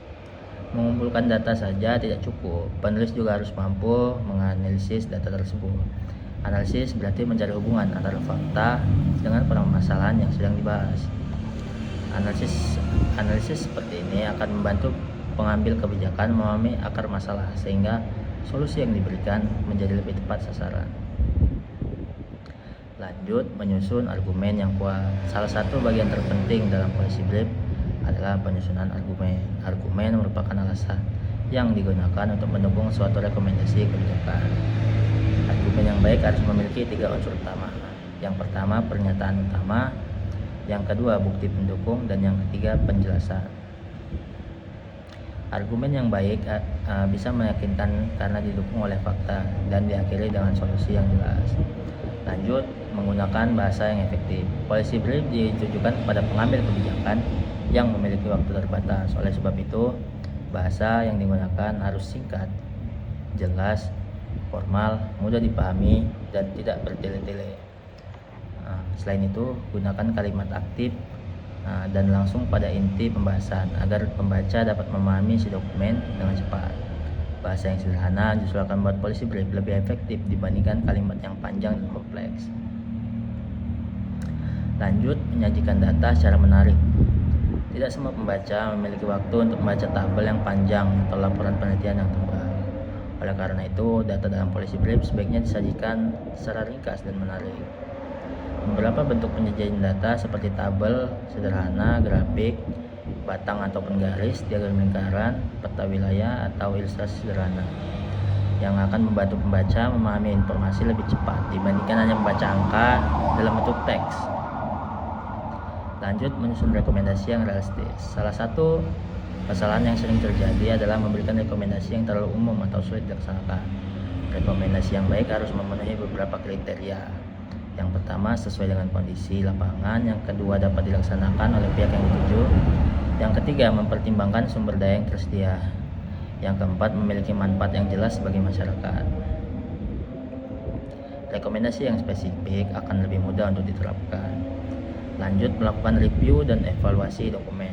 Mengumpulkan data saja tidak cukup, penulis juga harus mampu menganalisis data tersebut. Analisis berarti mencari hubungan antara fakta dengan permasalahan yang sedang dibahas. Analisis analisis seperti ini akan membantu pengambil kebijakan memahami akar masalah sehingga solusi yang diberikan menjadi lebih tepat sasaran. Lanjut, menyusun argumen yang kuat. Salah satu bagian terpenting dalam policy brief adalah penyusunan argumen. Argumen merupakan alasan yang digunakan untuk mendukung suatu rekomendasi kebijakan. Argumen yang baik harus memiliki 3 unsur utama. Yang pertama, pernyataan utama. Yang kedua, bukti pendukung. Dan yang ketiga, penjelasan. Argumen yang baik bisa meyakinkan karena didukung oleh fakta dan diakhiri dengan solusi yang jelas. Lanjut, menggunakan bahasa yang efektif. Policy brief ditujukan kepada pengambil kebijakan yang memiliki waktu terbatas. Oleh sebab itu, bahasa yang digunakan harus singkat, jelas, formal, mudah dipahami, dan tidak bertele-tele. Selain itu, gunakan kalimat aktif dan langsung pada inti pembahasan agar pembaca dapat memahami isi dokumen dengan cepat. Bahasa yang sederhana justru akan membuat policy brief lebih efektif dibandingkan kalimat yang panjang dan kompleks. Lanjut, menyajikan data secara menarik. Tidak semua pembaca memiliki waktu untuk membaca tabel yang panjang atau laporan penelitian yang tebal. Oleh karena itu, data dalam policy brief sebaiknya disajikan secara ringkas dan menarik. Beberapa bentuk penyajian data seperti tabel sederhana, grafik, batang ataupun garis, diagram lingkaran, peta wilayah, atau ilustrasi sederhana yang akan membantu pembaca memahami informasi lebih cepat dibandingkan hanya membaca angka dalam bentuk teks. Lanjut, menyusun rekomendasi yang realistis. Salah satu kesalahan yang sering terjadi adalah memberikan rekomendasi yang terlalu umum atau sulit dilaksanakan. Rekomendasi yang baik harus memenuhi beberapa kriteria. Yang pertama, sesuai dengan kondisi lapangan. Yang kedua, dapat dilaksanakan oleh pihak yang dituju. Yang ketiga, mempertimbangkan sumber daya yang tersedia. Yang keempat, memiliki manfaat yang jelas bagi masyarakat. Rekomendasi yang spesifik akan lebih mudah untuk diterapkan. Lanjut, melakukan review dan evaluasi dokumen.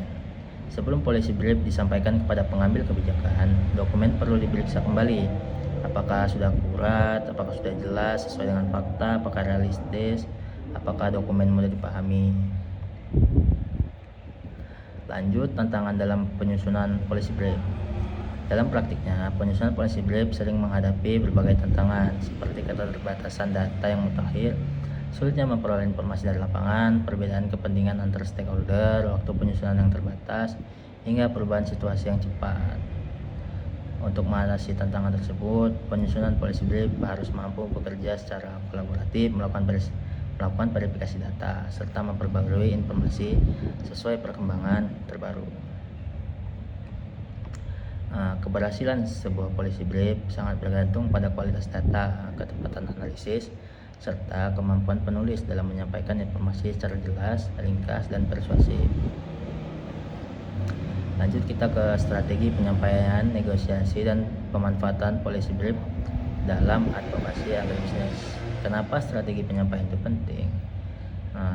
Sebelum policy brief disampaikan kepada pengambil kebijakan, dokumen perlu diperiksa kembali. Apakah sudah akurat, apakah sudah jelas, sesuai dengan fakta, apakah realistis, apakah dokumen mudah dipahami. Lanjut, tantangan dalam penyusunan policy brief. Dalam praktiknya, penyusunan policy brief sering menghadapi berbagai tantangan, seperti keterbatasan data yang mutakhir, sulitnya memperoleh informasi dari lapangan, perbedaan kepentingan antar stakeholder, waktu penyusunan yang terbatas, hingga perubahan situasi yang cepat. Untuk mengatasi tantangan tersebut, penyusunan policy brief harus mampu bekerja secara kolaboratif, melakukan verifikasi data, serta memperbarui informasi sesuai perkembangan terbaru. Keberhasilan sebuah policy brief sangat bergantung pada kualitas data, ketepatan analisis, serta kemampuan penulis dalam menyampaikan informasi secara jelas, ringkas, dan persuasif. Lanjut, kita ke strategi penyampaian, negosiasi, dan pemanfaatan policy brief dalam advokasi agribisnis. Kenapa strategi penyampaian itu penting?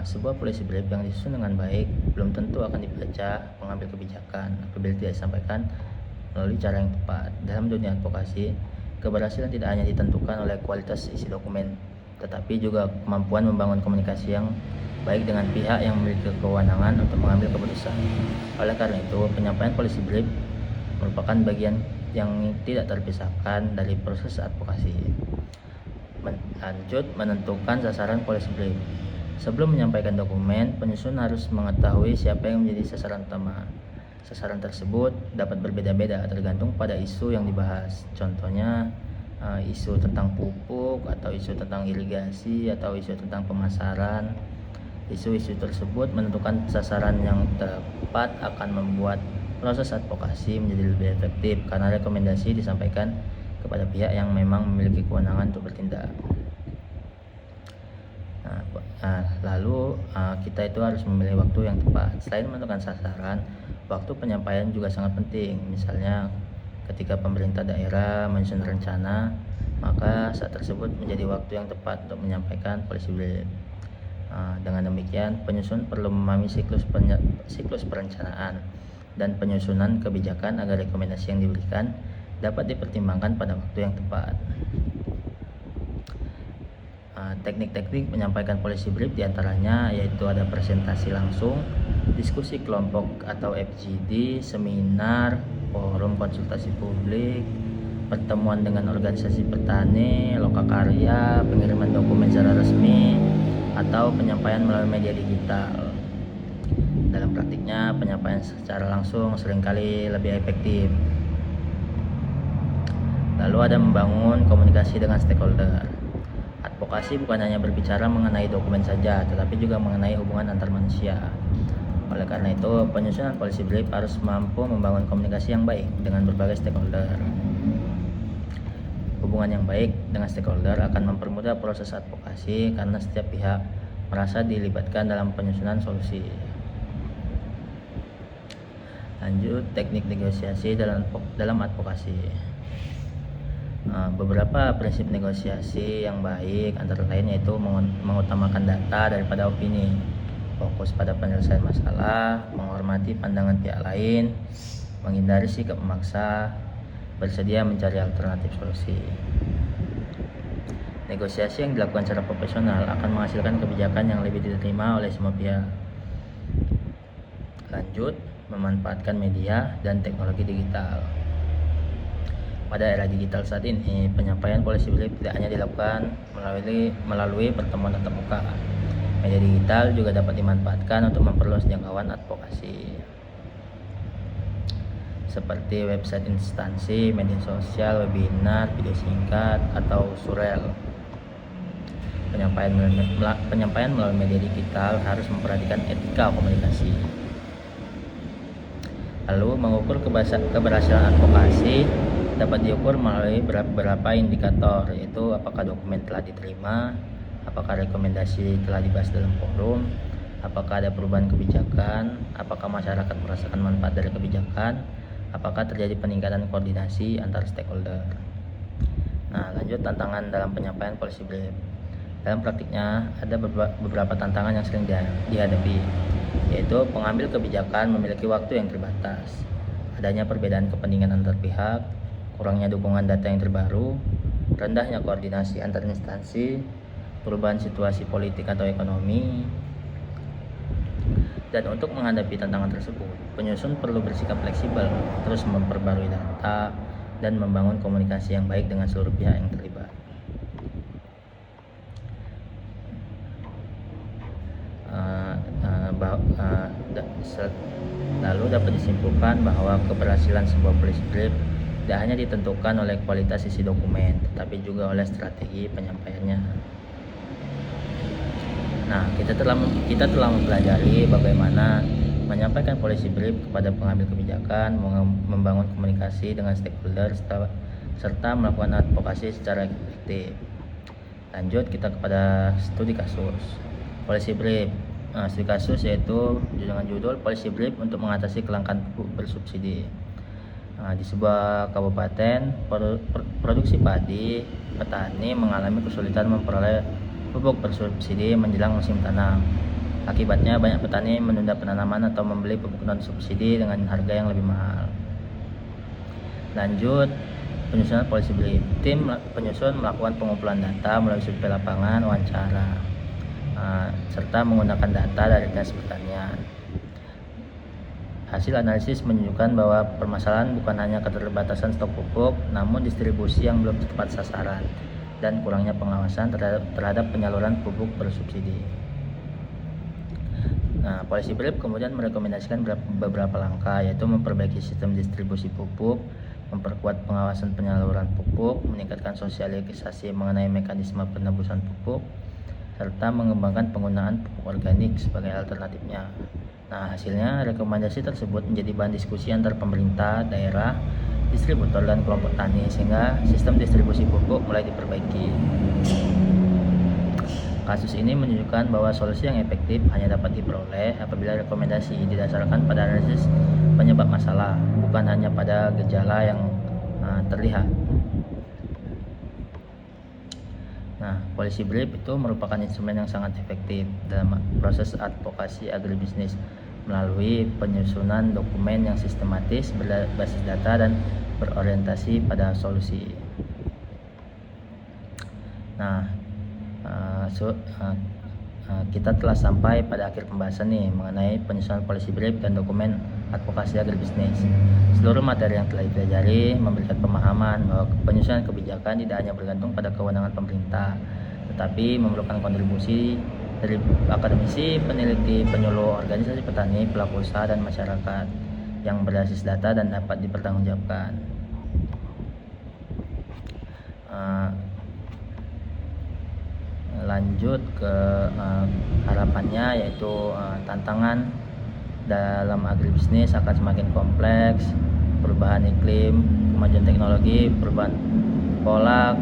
Sebuah policy brief yang disusun dengan baik belum tentu akan dibaca pengambil kebijakan apabila tidak disampaikan melalui cara yang tepat. Dalam dunia advokasi, keberhasilan tidak hanya ditentukan oleh kualitas isi dokumen, tetapi juga kemampuan membangun komunikasi yang baik dengan pihak yang memiliki kewenangan untuk mengambil keputusan. Oleh karena itu, penyampaian policy brief merupakan bagian yang tidak terpisahkan dari proses advokasi. Lanjut, menentukan sasaran policy brief. Sebelum menyampaikan dokumen, penyusun harus mengetahui siapa yang menjadi sasaran utama. Sasaran tersebut dapat berbeda-beda tergantung pada isu yang dibahas. Contohnya, isu tentang pupuk, atau isu tentang irigasi, atau isu tentang pemasaran. Isu-isu tersebut menentukan sasaran yang tepat akan membuat proses advokasi menjadi lebih efektif karena rekomendasi disampaikan kepada pihak yang memang memiliki kewenangan untuk bertindak. Lalu kita itu harus memilih waktu yang tepat. Selain menentukan sasaran, waktu penyampaian juga sangat penting. Misalnya ketika pemerintah daerah menyusun rencana, maka saat tersebut menjadi waktu yang tepat untuk menyampaikan policy brief. Dengan demikian, penyusun perlu memahami siklus perencanaan dan penyusunan kebijakan agar rekomendasi yang diberikan dapat dipertimbangkan pada waktu yang tepat. Teknik-teknik menyampaikan policy brief diantaranya yaitu ada presentasi langsung, diskusi kelompok atau FGD, seminar, forum konsultasi publik, pertemuan dengan organisasi petani, lokakarya, pengiriman dokumen secara resmi, atau penyampaian melalui media digital. Dalam praktiknya, penyampaian secara langsung seringkali lebih efektif. Lalu ada membangun komunikasi dengan stakeholder. Advokasi bukan hanya berbicara mengenai dokumen saja, tetapi juga mengenai hubungan antar manusia. Oleh karena itu, penyusunan policy brief harus mampu membangun komunikasi yang baik dengan berbagai stakeholder. Hubungan yang baik dengan stakeholder akan mempermudah proses advokasi karena setiap pihak merasa dilibatkan dalam penyusunan solusi. Lanjut, teknik negosiasi dalam advokasi. Beberapa prinsip negosiasi yang baik antara lain yaitu mengutamakan data daripada opini, fokus pada penyelesaian masalah, menghormati pandangan pihak lain, menghindari sikap memaksa, bersedia mencari alternatif solusi. Negosiasi yang dilakukan secara profesional akan menghasilkan kebijakan yang lebih diterima oleh semua pihak. Lanjut, memanfaatkan media dan teknologi digital. Pada era digital saat ini, penyampaian policy brief tidak hanya dilakukan melalui pertemuan tatap muka. Media digital juga dapat dimanfaatkan untuk memperluas jangkauan advokasi, seperti website instansi, media sosial, webinar, video singkat, atau surel. Penyampaian melalui media digital harus memperhatikan etika komunikasi. Lalu, mengukur keberhasilan advokasi dapat diukur melalui beberapa indikator, yaitu apakah dokumen telah diterima, apakah rekomendasi telah dibahas dalam forum, apakah ada perubahan kebijakan, apakah masyarakat merasakan manfaat dari kebijakan, apakah terjadi peningkatan koordinasi antar stakeholder. Nah, lanjut tantangan dalam penyampaian policy brief. Dalam praktiknya ada beberapa tantangan yang sering dihadapi, yaitu pengambil kebijakan memiliki waktu yang terbatas, adanya perbedaan kepentingan antar pihak, kurangnya dukungan data yang terbaru, rendahnya koordinasi antar instansi, perubahan situasi politik atau ekonomi. Dan untuk menghadapi tantangan tersebut, penyusun perlu bersikap fleksibel, terus memperbarui data, dan membangun komunikasi yang baik dengan seluruh pihak yang terlibat. Lalu dapat disimpulkan bahwa keberhasilan sebuah policy brief tidak hanya ditentukan oleh kualitas isi dokumen, tetapi juga oleh strategi penyampaiannya. Nah, kita telah mempelajari bagaimana menyampaikan policy brief kepada pengambil kebijakan, membangun komunikasi dengan stakeholder, serta melakukan advokasi secara efektif. Lanjut kita kepada studi kasus. Policy brief. Studi kasus yaitu dengan judul Policy Brief untuk mengatasi kelangkaan pupuk bersubsidi. Di sebuah kabupaten produksi padi, petani mengalami kesulitan memperoleh pupuk bersubsidi menjelang musim tanam. Akibatnya banyak petani menunda penanaman atau membeli pupuk non subsidi dengan harga yang lebih mahal. Lanjut, penyusunan policy brief. Tim penyusun melakukan pengumpulan data melalui survei lapangan, wawancara, serta menggunakan data dari Dinas Pertanian. Hasil analisis menunjukkan bahwa permasalahan bukan hanya keterbatasan stok pupuk, namun distribusi yang belum tepat sasaran dan kurangnya pengawasan terhadap penyaluran pupuk bersubsidi. Nah, policy brief kemudian merekomendasikan beberapa langkah, yaitu memperbaiki sistem distribusi pupuk, memperkuat pengawasan penyaluran pupuk, meningkatkan sosialisasi mengenai mekanisme penebusan pupuk, serta mengembangkan penggunaan pupuk organik sebagai alternatifnya. Nah, hasilnya rekomendasi tersebut menjadi bahan diskusi antar pemerintah, daerah, distributor, dan kelompok tani sehingga sistem distribusi pupuk mulai diperbaiki. Kasus ini menunjukkan bahwa solusi yang efektif hanya dapat diperoleh apabila rekomendasi didasarkan pada analisis penyebab masalah, bukan hanya pada gejala yang terlihat. Nah, policy brief itu merupakan instrumen yang sangat efektif dalam proses advokasi agribisnis melalui penyusunan dokumen yang sistematis, berbasis data, dan berorientasi pada solusi. Nah, kita telah sampai pada akhir pembahasan nih mengenai penyusunan policy brief dan dokumen advokasi agribisnis. Seluruh materi yang telah dipelajari memberikan pemahaman bahwa penyusunan kebijakan tidak hanya bergantung pada kewenangan pemerintah, tetapi memerlukan kontribusi dari akademisi, peneliti, penyuluh, organisasi petani, pelaku usaha, dan masyarakat yang berbasis data dan dapat dipertanggungjawabkan. Lanjut ke harapannya, yaitu tantangan dalam agribisnis akan semakin kompleks, perubahan iklim, kemajuan teknologi, perubahan pola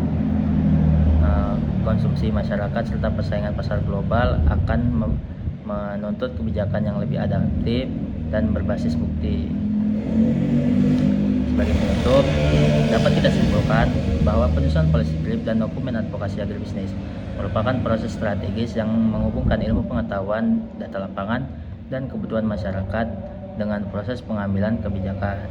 konsumsi masyarakat, serta persaingan pasar global akan menuntut kebijakan yang lebih adaptif dan berbasis bukti. Sebagai penutup, dapat kita simpulkan bahwa penyusunan policy brief dan dokumen advokasi agribisnis merupakan proses strategis yang menghubungkan ilmu pengetahuan, data lapangan, dan kebutuhan masyarakat dengan proses pengambilan kebijakan.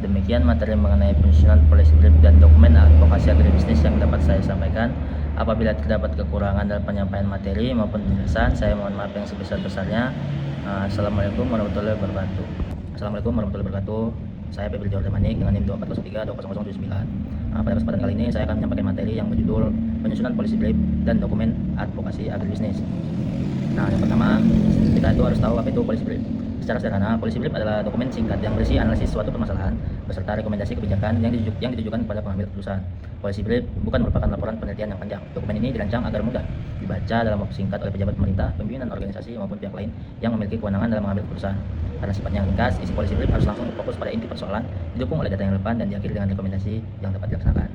Demikian materi mengenai penyusunan policy brief dan dokumen advokasi agribisnis yang dapat saya sampaikan. Apabila terdapat kekurangan dalam penyampaian materi maupun penjelasan, saya mohon maaf yang sebesar-besarnya. Assalamualaikum warahmatullahi wabarakatuh. Assalamualaikum warahmatullahi wabarakatuh. Saya Febri Jawar Manik dengan NIM 2403-20079. Pada kesempatan kali ini saya akan menyampaikan materi yang berjudul penyusunan policy brief dan dokumen advokasi agribisnis. Yang pertama, kita itu harus tahu apa itu policy brief. Secara sederhana, policy brief adalah dokumen singkat yang berisi analisis suatu permasalahan beserta rekomendasi kebijakan yang ditujukan kepada pengambil keputusan. Policy brief bukan merupakan laporan penelitian yang panjang. Dokumen ini dirancang agar mudah dibaca dalam waktu singkat oleh pejabat pemerintah, pimpinan organisasi maupun pihak lain yang memiliki kewenangan dalam mengambil keputusan. Karena sifatnya yang ringkas, isi policy brief harus langsung fokus pada inti persoalan, didukung oleh data yang relevan, dan diakhiri dengan rekomendasi yang dapat dilaksanakan.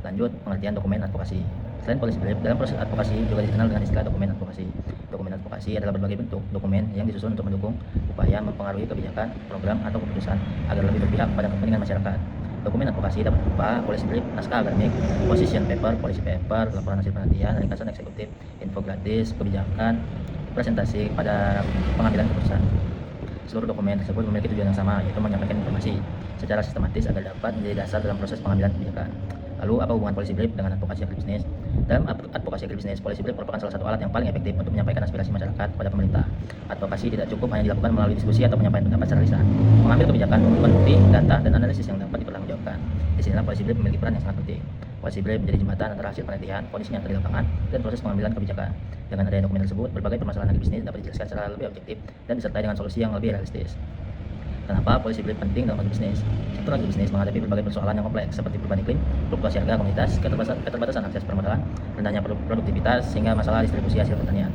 Lanjut, pengertian dokumen advokasi. Selain policy brief, dalam proses advokasi juga dikenal dengan istilah dokumen advokasi. Dokumen advokasi adalah berbagai bentuk dokumen yang disusun untuk mendukung upaya mempengaruhi kebijakan, program, atau keputusan agar lebih berpihak pada kepentingan masyarakat. Dokumen advokasi dapat berupa policy brief, naskah akademik, position paper, policy paper, laporan hasil penelitian, ringkasan eksekutif, infografis, kebijakan, presentasi pada pengambilan keputusan. Seluruh dokumen tersebut memiliki tujuan yang sama, yaitu menyampaikan informasi secara sistematis agar dapat menjadi dasar dalam proses pengambilan kebijakan. Lalu, apa hubungan policy brief dengan advokasi agribisnis? Dalam advokasi agribisnis, policy brief merupakan salah satu alat yang paling efektif untuk menyampaikan aspirasi masyarakat kepada pemerintah. Advokasi tidak cukup hanya dilakukan melalui diskusi atau penyampaian pendapat secara lisan. Mengambil kebijakan membutuhkan bukti, data, dan analisis yang dapat dipertanggungjawabkan. Disinilah policy brief memiliki peran yang sangat penting. Policy brief menjadi jembatan antara hasil penelitian, kondisi nyata di lapangan, dan proses pengambilan kebijakan. Dengan adanya dokumen tersebut, berbagai permasalahan agribisnis dapat dijelaskan secara lebih objektif dan disertai dengan solusi yang lebih realistis. Kenapa policy brief penting dalam agribisnis? Sektor agribisnis menghadapi berbagai persoalan yang kompleks seperti perubahan iklim, fluktuasi harga komoditas, keterbatasan akses permodalan, rendahnya produktivitas, hingga masalah distribusi hasil pertanian.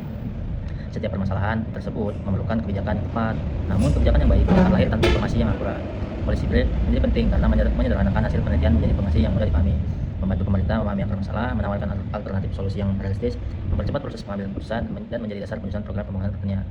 Setiap permasalahan tersebut memerlukan kebijakan yang tepat, namun kebijakan yang baik akan lahir tanpa informasi yang akurat. Policy brief menjadi penting karena menyederhanakan hasil penelitian menjadi informasi yang mudah dipahami, membantu pemerintah memahami akar masalah, menawarkan alternatif solusi yang realistis, mempercepat proses pengambilan keputusan, dan menjadi dasar penyusunan program pembangunan pertanian.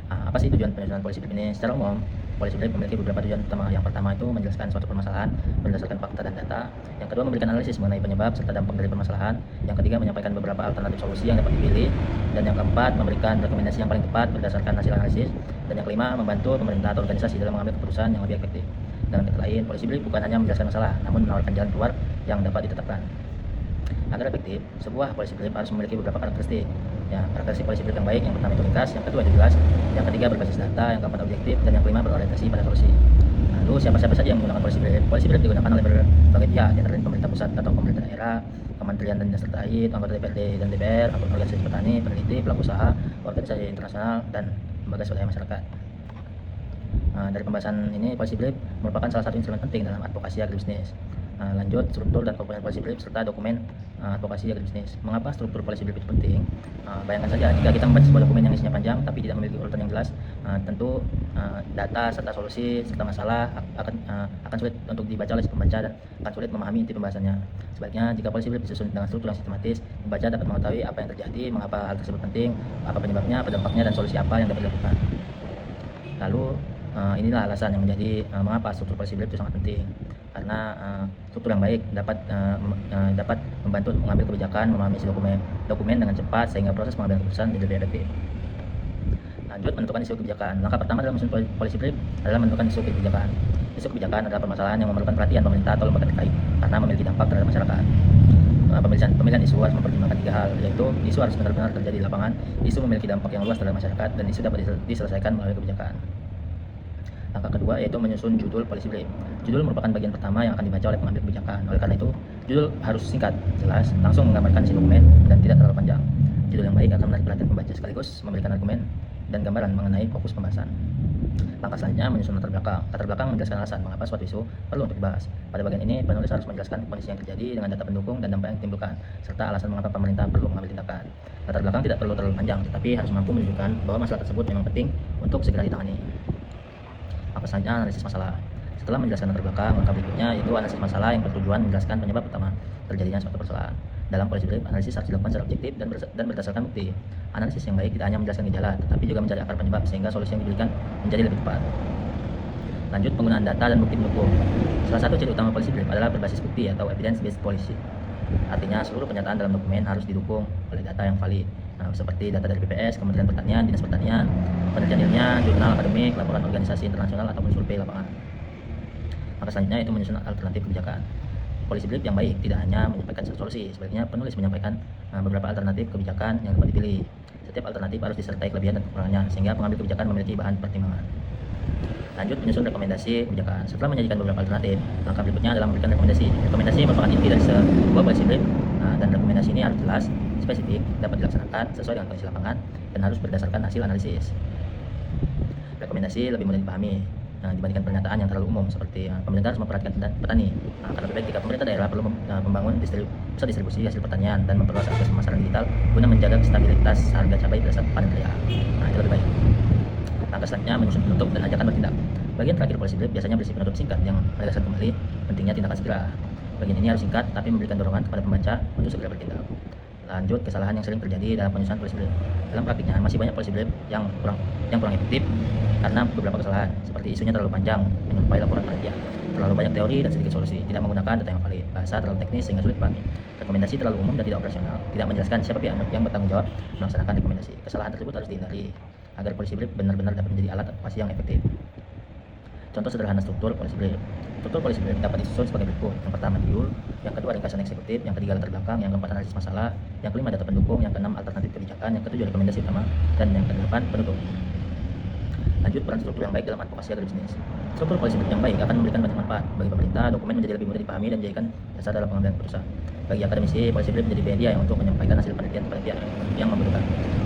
Apa sih tujuan penyusunan policy brief ini? Secara umum, policy brief memiliki beberapa tujuan utama. Yang pertama itu menjelaskan suatu permasalahan berdasarkan fakta dan data. Yang kedua, memberikan analisis mengenai penyebab serta dampak dari permasalahan. Yang ketiga, menyampaikan beberapa alternatif solusi yang dapat dipilih. Dan yang keempat, memberikan rekomendasi yang paling tepat berdasarkan hasil analisis. Dan yang kelima, membantu pemerintah atau organisasi dalam mengambil keputusan yang lebih efektif. Dengan kata lain, policy brief bukan hanya menjelaskan masalah, namun menawarkan jalan keluar yang dapat ditetapkan. Agar efektif, sebuah policy brief harus memiliki beberapa karakteristik. Karakteristik policy brief yang baik, yang pertama itu ringkas, yang kedua itu jelas, yang ketiga berbasis data, yang keempat objektif, dan yang kelima berorientasi pada solusi. Lalu, siapa-siapa saja yang menggunakan policy brief? Policy brief digunakan oleh berbagai pihak, antara lain pemerintah pusat atau pemerintah daerah, kementerian dan dinas terkait, anggota DPRD dan DPR, anggota organisasi petani, peneliti, pelaku usaha, organisasi internasional, dan lembaga swadaya masyarakat. Dari pembahasan ini, policy brief merupakan salah satu instrumen penting dalam advokasi agribisnis. Lanjut, struktur dan komponen policy brief serta dokumen advokasi agribisnis. Mengapa struktur policy brief itu penting? Bayangkan saja jika kita membaca sebuah dokumen yang isinya panjang tapi tidak memiliki urutan yang jelas, tentu data serta solusi serta masalah akan sulit untuk dibaca oleh si pembaca dan akan sulit memahami inti pembahasannya. Sebaliknya, jika policy brief disusun dengan struktur yang sistematis, pembaca dapat mengetahui apa yang terjadi, mengapa hal tersebut penting, apa penyebabnya, apa dampaknya, dan solusi apa yang dapat dilakukan. Lalu, inilah alasan yang menjadi mengapa struktur policy brief itu sangat penting. Karena struktur yang baik dapat membantu mengambil kebijakan, memahami isi dokumen dengan cepat sehingga proses pengambilan keputusan jadi lebih efektif. Lanjut, menentukan isu kebijakan. Langkah pertama dalam menyusun policy brief adalah menentukan isu kebijakan. Isu kebijakan adalah permasalahan yang memerlukan perhatian pemerintah atau lembaga terkait karena memiliki dampak terhadap masyarakat. pemilihan isu harus mempertimbangkan 3 hal, yaitu isu harus benar-benar terjadi di lapangan, isu memiliki dampak yang luas terhadap masyarakat, dan isu dapat diselesaikan melalui kebijakan. Langkah kedua yaitu menyusun judul policy brief. Judul merupakan bagian pertama yang akan dibaca oleh pengambil kebijakan. Oleh karena itu, judul harus singkat, jelas, langsung menggambarkan isi dokumen, dan tidak terlalu panjang. Judul yang baik akan menarik perhatian pembaca sekaligus memberikan argumen dan gambaran mengenai fokus pembahasan. Langkah selanjutnya menyusun latar belakang. Latar belakang menjelaskan alasan mengapa suatu isu perlu untuk dibahas. Pada bagian ini, penulis harus menjelaskan kondisi yang terjadi dengan data pendukung dan dampak yang ditimbulkan, serta alasan mengapa pemerintah perlu mengambil tindakan. Latar belakang tidak perlu terlalu panjang, tetapi harus mampu menunjukkan bahwa masalah tersebut memang penting untuk segera ditangani. Langkah selanjutnya analisis masalah. Setelah menjelaskan latar belakang, langkah berikutnya yaitu analisis masalah yang bertujuan menjelaskan penyebab utama terjadinya suatu persoalan. Dalam policy brief, analisis harus dilakukan secara objektif dan berdasarkan bukti. Analisis yang baik tidak hanya menjelaskan gejala, tetapi juga mencari akar penyebab sehingga solusi yang diberikan menjadi lebih tepat. Lanjut, penggunaan data dan bukti pendukung. Salah satu ciri utama policy brief adalah berbasis bukti atau evidence based policy. Artinya seluruh pernyataan dalam dokumen harus didukung oleh data yang valid. Seperti data dari BPS, Kementerian Pertanian, Dinas Pertanian, penelitian ilmiah, jurnal akademik, laporan organisasi internasional ataupun survei lapangan. Maka selanjutnya itu menyusun alternatif kebijakan. Policy brief yang baik tidak hanya menyampaikan solusi, sebaliknya penulis menyampaikan beberapa alternatif kebijakan yang dapat dipilih. Setiap alternatif harus disertai kelebihan dan kekurangannya sehingga pengambil kebijakan memiliki bahan pertimbangan. Lanjut, menyusun rekomendasi kebijakan. Setelah menyajikan beberapa alternatif, langkah berikutnya adalah memberikan rekomendasi. Rekomendasi merupakan inti dari sebuah policy brief, dan rekomendasi ini harus jelas, spesifik, dapat dilaksanakan sesuai dengan kondisi lapangan, dan harus berdasarkan hasil analisis. Rekomendasi lebih mudah dipahami dibandingkan pernyataan yang terlalu umum, seperti pemerintah harus memperhatikan petani, karena lebih baik jika pemerintah daerah perlu membangun pusat distribusi hasil pertanian dan memperluas akses pemasaran digital guna menjaga stabilitas harga cabai pada saat panen raya. Itu lebih baik. Langkah selanjutnya menyusun penutup dan ajakan bertindak. Bagian terakhir policy brief biasanya berisi penutup singkat yang menegaskan kembali pentingnya tindakan segera. Bagian ini harus singkat tapi memberikan dorongan kepada pembaca untuk segera bertindak. Lanjut, kesalahan yang sering terjadi dalam penyusunan policy brief. Dalam praktiknya masih banyak policy brief yang kurang efektif karena beberapa kesalahan, seperti isunya terlalu panjang menyerupai laporan panitia, terlalu banyak teori dan sedikit solusi, tidak menggunakan data yang valid, bahasa terlalu teknis sehingga sulit dipahami, rekomendasi terlalu umum dan tidak operasional, tidak menjelaskan siapa pihak yang bertanggung jawab melaksanakan rekomendasi. Kesalahan tersebut harus dihindari agar policy brief benar-benar dapat menjadi alat advokasi yang efektif. Contoh sederhana struktur policy brief. Struktur policy brief dapat disusun sebagai berikut. Yang pertama judul, yang kedua ringkasan eksekutif, yang ketiga latar belakang, yang keempat analisis masalah, yang kelima data pendukung, yang keenam alternatif kebijakan, yang ketujuh rekomendasi utama, dan yang kedelapan penutup. Lanjut, peran struktur yang baik dalam advokasi agribisnis. Struktur policy brief yang baik akan memberikan banyak manfaat bagi pemerintah. Dokumen menjadi lebih mudah dipahami dan dijadikan dasar dalam pengambilan keputusan. Bagi akademisi, policy brief menjadi media yang untuk menyampaikan hasil penelitian kepada pihak yang membutuhkan.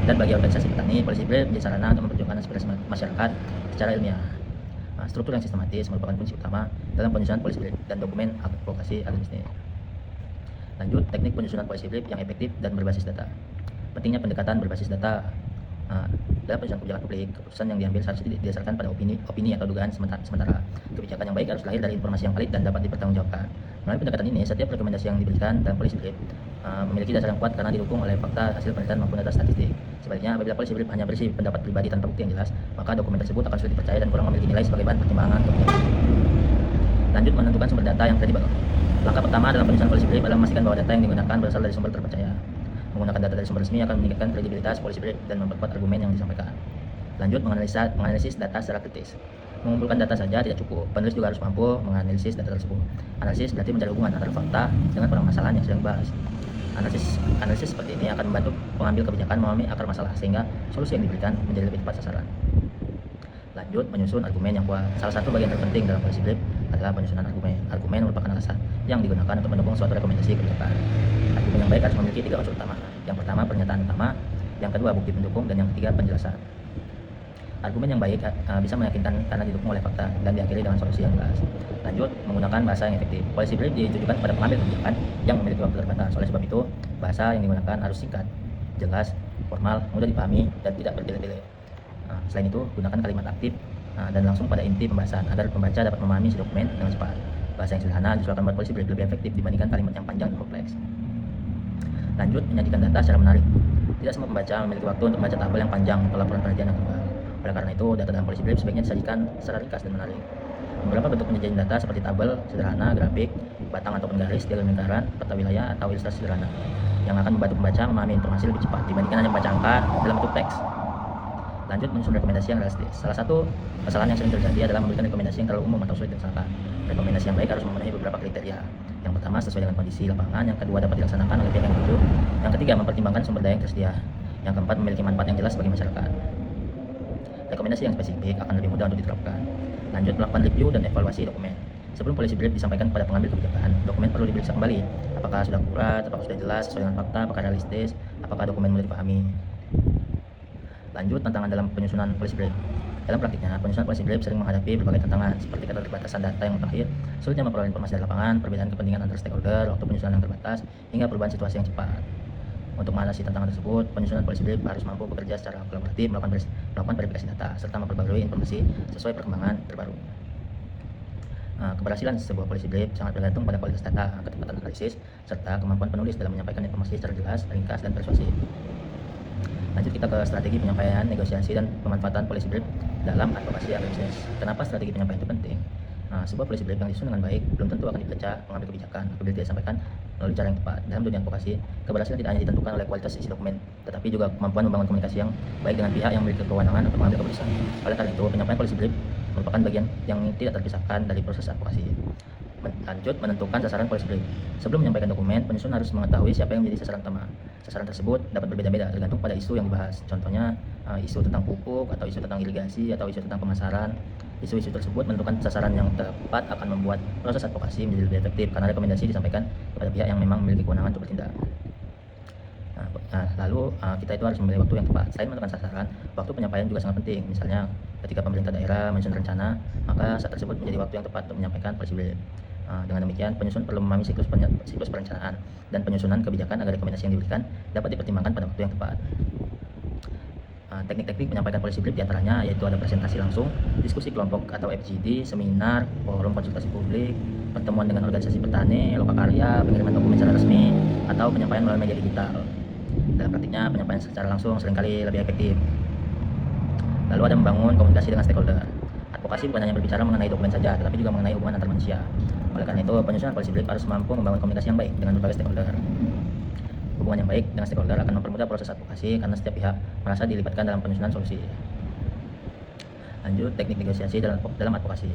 Dan bagi organisasi petani, policy brief menjadi sarana untuk memperjuangkan aspirasi masyarakat secara ilmiah. Struktur yang sistematis merupakan kunci utama dalam penyusunan policy brief dan dokumen advokasi agribisnis. Lanjut, teknik penyusunan policy brief yang efektif dan berbasis data. Pentingnya pendekatan berbasis data. Dalam penyusunan kebijakan publik, keputusan yang diambil seharusnya didasarkan pada opini atau dugaan sementara. Kebijakan yang baik harus lahir dari informasi yang valid dan dapat dipertanggungjawabkan. Melalui pendekatan ini, setiap rekomendasi yang diberikan dalam policy brief memiliki dasar yang kuat karena didukung oleh fakta, hasil penelitian maupun data statistik. Sebaliknya, apabila policy brief hanya berisi pendapat pribadi tanpa bukti yang jelas, maka dokumen tersebut akan sulit dipercaya dan kurang memiliki nilai sebagai bahan pertimbangan kebijakan. Lanjut, menentukan sumber data yang kredibel. Langkah pertama dalam penyusunan policy brief adalah memastikan bahwa data yang digunakan berasal dari sumber terpercaya. Menggunakan data dari sumber resmi akan meningkatkan kredibilitas policy brief dan memperkuat argumen yang disampaikan. Lanjut, menganalisis data secara kritis. Mengumpulkan data saja tidak cukup, penulis juga harus mampu menganalisis data tersebut. Analisis berarti mencari hubungan antara fakta dengan permasalahan yang sedang dibahas. Analisis seperti ini akan membantu pengambil kebijakan memahami akar masalah sehingga solusi yang diberikan menjadi lebih tepat sasaran. Lanjut, menyusun argumen yang kuat. Salah satu bagian terpenting dalam policy brief adalah penyusunan argumen. Argumen merupakan alasan yang digunakan untuk mendukung suatu rekomendasi kebijakan. Argumen yang baik harus memiliki 3 unsur utama. Yang pertama, pernyataan utama, yang kedua, bukti pendukung, dan yang ketiga, penjelasan. Argumen yang baik bisa meyakinkan karena didukung oleh fakta dan diakhiri dengan solusi yang jelas. Lanjut, menggunakan bahasa yang efektif. Policy brief ditujukan kepada pengambil kebijakan yang memiliki waktu terbatas. Oleh sebab itu, bahasa yang digunakan harus singkat, jelas, formal, mudah dipahami, dan tidak bertele-tele. Selain itu, gunakan kalimat aktif dan langsung pada inti pembahasan agar pembaca dapat memahami isi dokumen dengan cepat. Bahasa yang sederhana justru akan membuat policy brief lebih efektif dibandingkan kalimat yang panjang dan kompleks. Lanjut, menyajikan data secara menarik. Tidak semua pembaca memiliki waktu untuk membaca tabel yang panjang atau laporan penelitian yang tebal. Oleh karena itu, data dalam policy brief sebaiknya disajikan secara ringkas dan menarik. Beberapa bentuk penyajian data seperti tabel sederhana, grafik, batang ataupun garis, diagram lingkaran, peta wilayah, atau ilustrasi sederhana yang akan membantu pembaca memahami informasi lebih cepat dibandingkan hanya membaca angka dalam bentuk teks. Lanjut, menyusun rekomendasi yang realistis. Salah satu kesalahan yang sering terjadi adalah memberikan rekomendasi yang terlalu umum atau sulit dilaksanakan. Rekomendasi yang baik harus memenuhi beberapa kriteria. Yang pertama, sesuai dengan kondisi lapangan. Yang kedua, dapat dilaksanakan oleh pihak yang dituju. Yang ketiga, mempertimbangkan sumber daya yang tersedia. Yang keempat, memiliki manfaat yang jelas bagi masyarakat. Rekomendasi yang spesifik akan lebih mudah untuk diterapkan. Lanjut, melakukan review dan evaluasi dokumen. Sebelum policy brief disampaikan kepada pengambil kebijakan, dokumen perlu diperiksa kembali. Apakah sudah akurat, apakah sudah jelas, sesuai dengan fakta, apakah realistis, apakah dokumen mudah dipahami. Lanjut, tantangan dalam penyusunan policy brief. Dalam praktiknya, penyusunan policy brief sering menghadapi berbagai tantangan, seperti keterbatasan data yang mutakhir, sulitnya memperoleh informasi dari lapangan, perbedaan kepentingan antar stakeholder, waktu penyusunan yang terbatas, hingga perubahan situasi yang cepat. Untuk mengatasi tantangan tersebut, penyusunan policy brief harus mampu bekerja secara kolaboratif, melakukan verifikasi data, serta memperbarui informasi sesuai perkembangan terbaru. Keberhasilan sebuah policy brief sangat bergantung pada kualitas data, ketepatan analisis, serta kemampuan penulis dalam menyampaikan informasi secara jelas, ringkas, dan persuasif. Lanjut, kita ke strategi penyampaian, negosiasi, dan pemanfaatan policy brief dalam advokasi agribisnis. Kenapa strategi penyampaian itu penting? Sebuah policy brief yang disusun dengan baik belum tentu akan dibaca pengambil kebijakan apabila tidak disampaikan melalui cara yang tepat. Dalam dunia advokasi, keberhasilan tidak hanya ditentukan oleh kualitas isi dokumen, tetapi juga kemampuan membangun komunikasi yang baik dengan pihak yang memiliki kewenangan untuk mengambil keputusan. Oleh karena itu, penyampaian policy brief merupakan bagian yang tidak terpisahkan dari proses advokasi. Lanjut, menentukan sasaran policy brief. Sebelum menyampaikan dokumen, penyusun harus mengetahui siapa yang menjadi sasaran utama. Sasaran tersebut dapat berbeda-beda tergantung pada isu yang dibahas. Contohnya, isu tentang pupuk, atau isu tentang irigasi, atau isu tentang pemasaran. Isu-isu tersebut menentukan sasaran yang tepat akan membuat proses advokasi menjadi lebih efektif karena rekomendasi disampaikan kepada pihak yang memang memiliki kewenangan untuk bertindak. Lalu kita itu harus memilih waktu yang tepat. Selain menentukan sasaran, waktu penyampaian juga sangat penting. Misalnya, ketika pemerintah daerah menyusun rencana, maka saat tersebut menjadi waktu yang tepat untuk menyampaikan policy brief. Dengan demikian, penyusun perlu memahami siklus perencanaan dan penyusunan kebijakan agar rekomendasi yang diberikan dapat dipertimbangkan pada waktu yang tepat. Teknik-teknik menyampaikan policy brief diantaranya yaitu ada presentasi langsung, diskusi kelompok atau FGD, seminar, forum konsultasi publik, pertemuan dengan organisasi petani, lokakarya, pengiriman dokumen secara resmi, atau penyampaian melalui media digital. Dalam praktiknya, penyampaian secara langsung seringkali lebih efektif. Lalu ada membangun komunikasi dengan stakeholder. Advokasi bukan hanya berbicara mengenai dokumen saja, tetapi juga mengenai hubungan antar manusia. Oleh karena itu, penyusunan policy brief harus mampu membangun komunikasi yang baik dengan berbagai stakeholder. Hubungan yang baik dengan stakeholder akan mempermudah proses advokasi karena setiap pihak merasa dilibatkan dalam penyusunan solusi. Lanjut, teknik negosiasi dalam advokasi.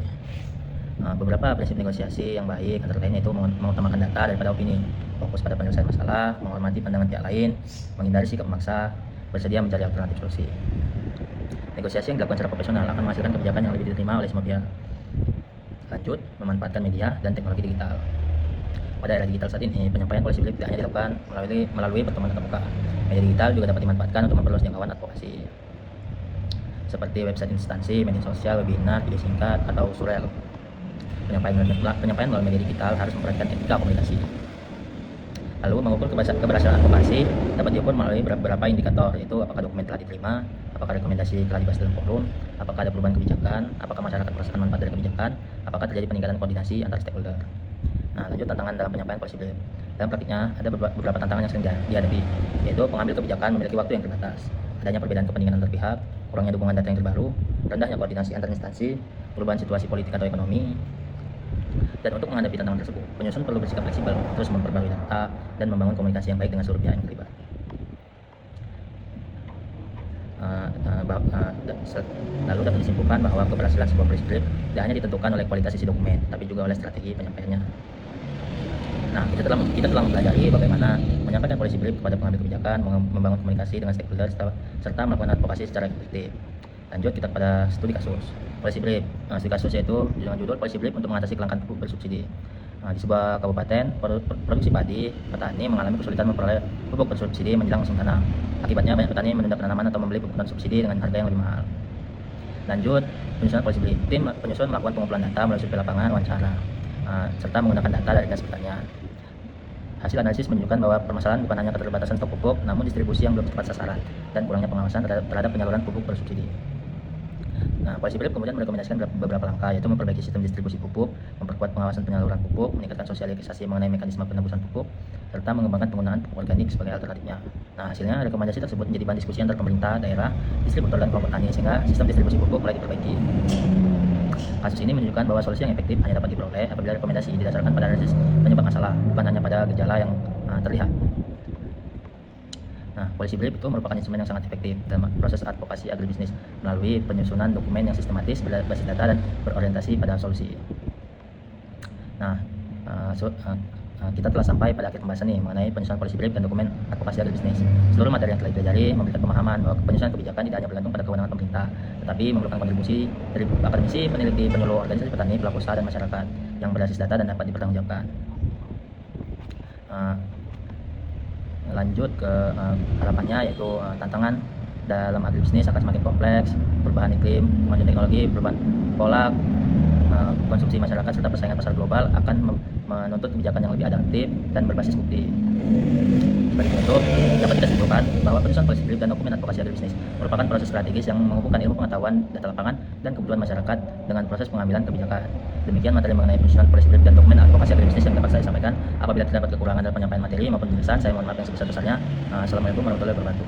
Beberapa prinsip negosiasi yang baik antara lain yaitu mengutamakan data daripada opini, fokus pada penyelesaian masalah, menghormati pandangan pihak lain, menghindari sikap memaksa, bersedia mencari alternatif solusi. Negosiasi yang dilakukan secara profesional akan menghasilkan kebijakan yang lebih diterima oleh semua pihak. Lanjut, memanfaatkan media dan teknologi digital. Pada era digital saat ini, penyampaian policy brief tidak hanya dilakukan melalui pertemuan tatap muka. Media digital juga dapat dimanfaatkan untuk memperluas jangkauan advokasi, seperti website instansi, media sosial, webinar, video singkat, atau surel. Penyampaian melalui media digital harus memperhatikan etika komunikasi. Lalu, mengukur keberhasilan advokasi dapat diukur melalui beberapa indikator, yaitu apakah dokumen telah diterima, apakah rekomendasi telah dibahas dalam forum, apakah ada perubahan kebijakan, apakah masyarakat merasakan manfaat dari kebijakan, apakah terjadi peningkatan koordinasi antar stakeholder. Lanjut, tantangan dalam penyampaian policy brief. Dalam praktiknya, ada beberapa tantangan yang sering dihadapi, yaitu pengambil kebijakan memiliki waktu yang terbatas, adanya perbedaan kepentingan antar pihak, kurangnya dukungan data yang terbaru, rendahnya koordinasi antar instansi, perubahan situasi politik atau ekonomi. Dan untuk menghadapi tantangan tersebut, penyusun perlu bersikap fleksibel, terus memperbarui data, dan membangun komunikasi yang baik dengan seluruh pihak yang terlibat. Lalu dapat disimpulkan bahwa keberhasilan sebuah policy brief tidak hanya ditentukan oleh kualitas isi dokumen, tapi juga oleh strategi penyampaiannya. Kita telah mempelajari bagaimana menyampaikan policy brief kepada pengambil kebijakan, membangun komunikasi dengan stakeholder, serta melakukan advokasi secara efektif. Lanjut, kita pada studi kasus. Policy brief. Studi kasus yaitu dengan judul policy brief untuk mengatasi kelangkaan pupuk bersubsidi. Di sebuah kabupaten, produksi padi, petani mengalami kesulitan memperoleh pupuk bersubsidi menjelang musim tanam. Akibatnya, banyak petani menunda penanaman atau membeli pupuk subsidi dengan harga yang lebih mahal. Lanjut, penyusunan policy brief. Tim penyusun melakukan pengumpulan data melalui survei lapangan, wawancara, serta menggunakan data dari dinas pertanian. Hasil analisis menunjukkan bahwa permasalahan bukan hanya keterbatasan stok pupuk, namun distribusi yang belum tepat sasaran dan kurangnya pengawasan terhadap penyaluran pupuk bersubsidi. Policy brief kemudian merekomendasikan beberapa langkah, yaitu memperbaiki sistem distribusi pupuk, memperkuat pengawasan penyaluran pupuk, meningkatkan sosialisasi mengenai mekanisme penebusan pupuk, serta mengembangkan penggunaan pupuk organik sebagai alternatifnya. Hasilnya rekomendasi tersebut menjadi bahan diskusi antar pemerintah, daerah, distributor, dan kelompok tani, sehingga sistem distribusi pupuk mulai diperbaiki. Kasus ini menunjukkan bahwa solusi yang efektif hanya dapat diperoleh apabila rekomendasi didasarkan pada analisis penyebab masalah, bukan hanya pada gejala yang terlihat. Policy brief itu merupakan instrumen yang sangat efektif dalam proses advokasi agribisnis melalui penyusunan dokumen yang sistematis, berbasis data, dan berorientasi pada solusi. Kita telah sampai pada akhir pembahasan nih mengenai penyusunan policy brief dan dokumen advokasi agribisnis. Seluruh materi yang telah dipelajari memberikan pemahaman bahwa penyusunan kebijakan tidak hanya bergantung pada kewenangan pemerintah, tetapi memerlukan kontribusi dari akademisi, peneliti, penyuluh, organisasi petani, pelaku usaha, dan masyarakat yang berbasis data dan dapat dipertanggungjawabkan. Lanjut ke harapannya, yaitu tantangan dalam agribisnis akan semakin kompleks, perubahan iklim, kemajuan teknologi, perubahan pola konsumsi masyarakat serta persaingan pasar global akan menuntut kebijakan yang lebih adaptif dan berbasis bukti. Sebagai penutup, dapat kita simpulkan bahwa penyusunan policy brief dan dokumen advokasi agribisnis merupakan proses strategis yang menghubungkan ilmu pengetahuan, data lapangan, dan kebutuhan masyarakat dengan proses pengambilan kebijakan. Demikian materi mengenai penyusunan policy brief dan dokumen advokasi agribisnis yang dapat saya sampaikan. Apabila terdapat kekurangan dalam penyampaian materi maupun penjelasan, saya mohon maaf yang sebesar-besarnya. Assalamualaikum warahmatullahi wabarakatuh.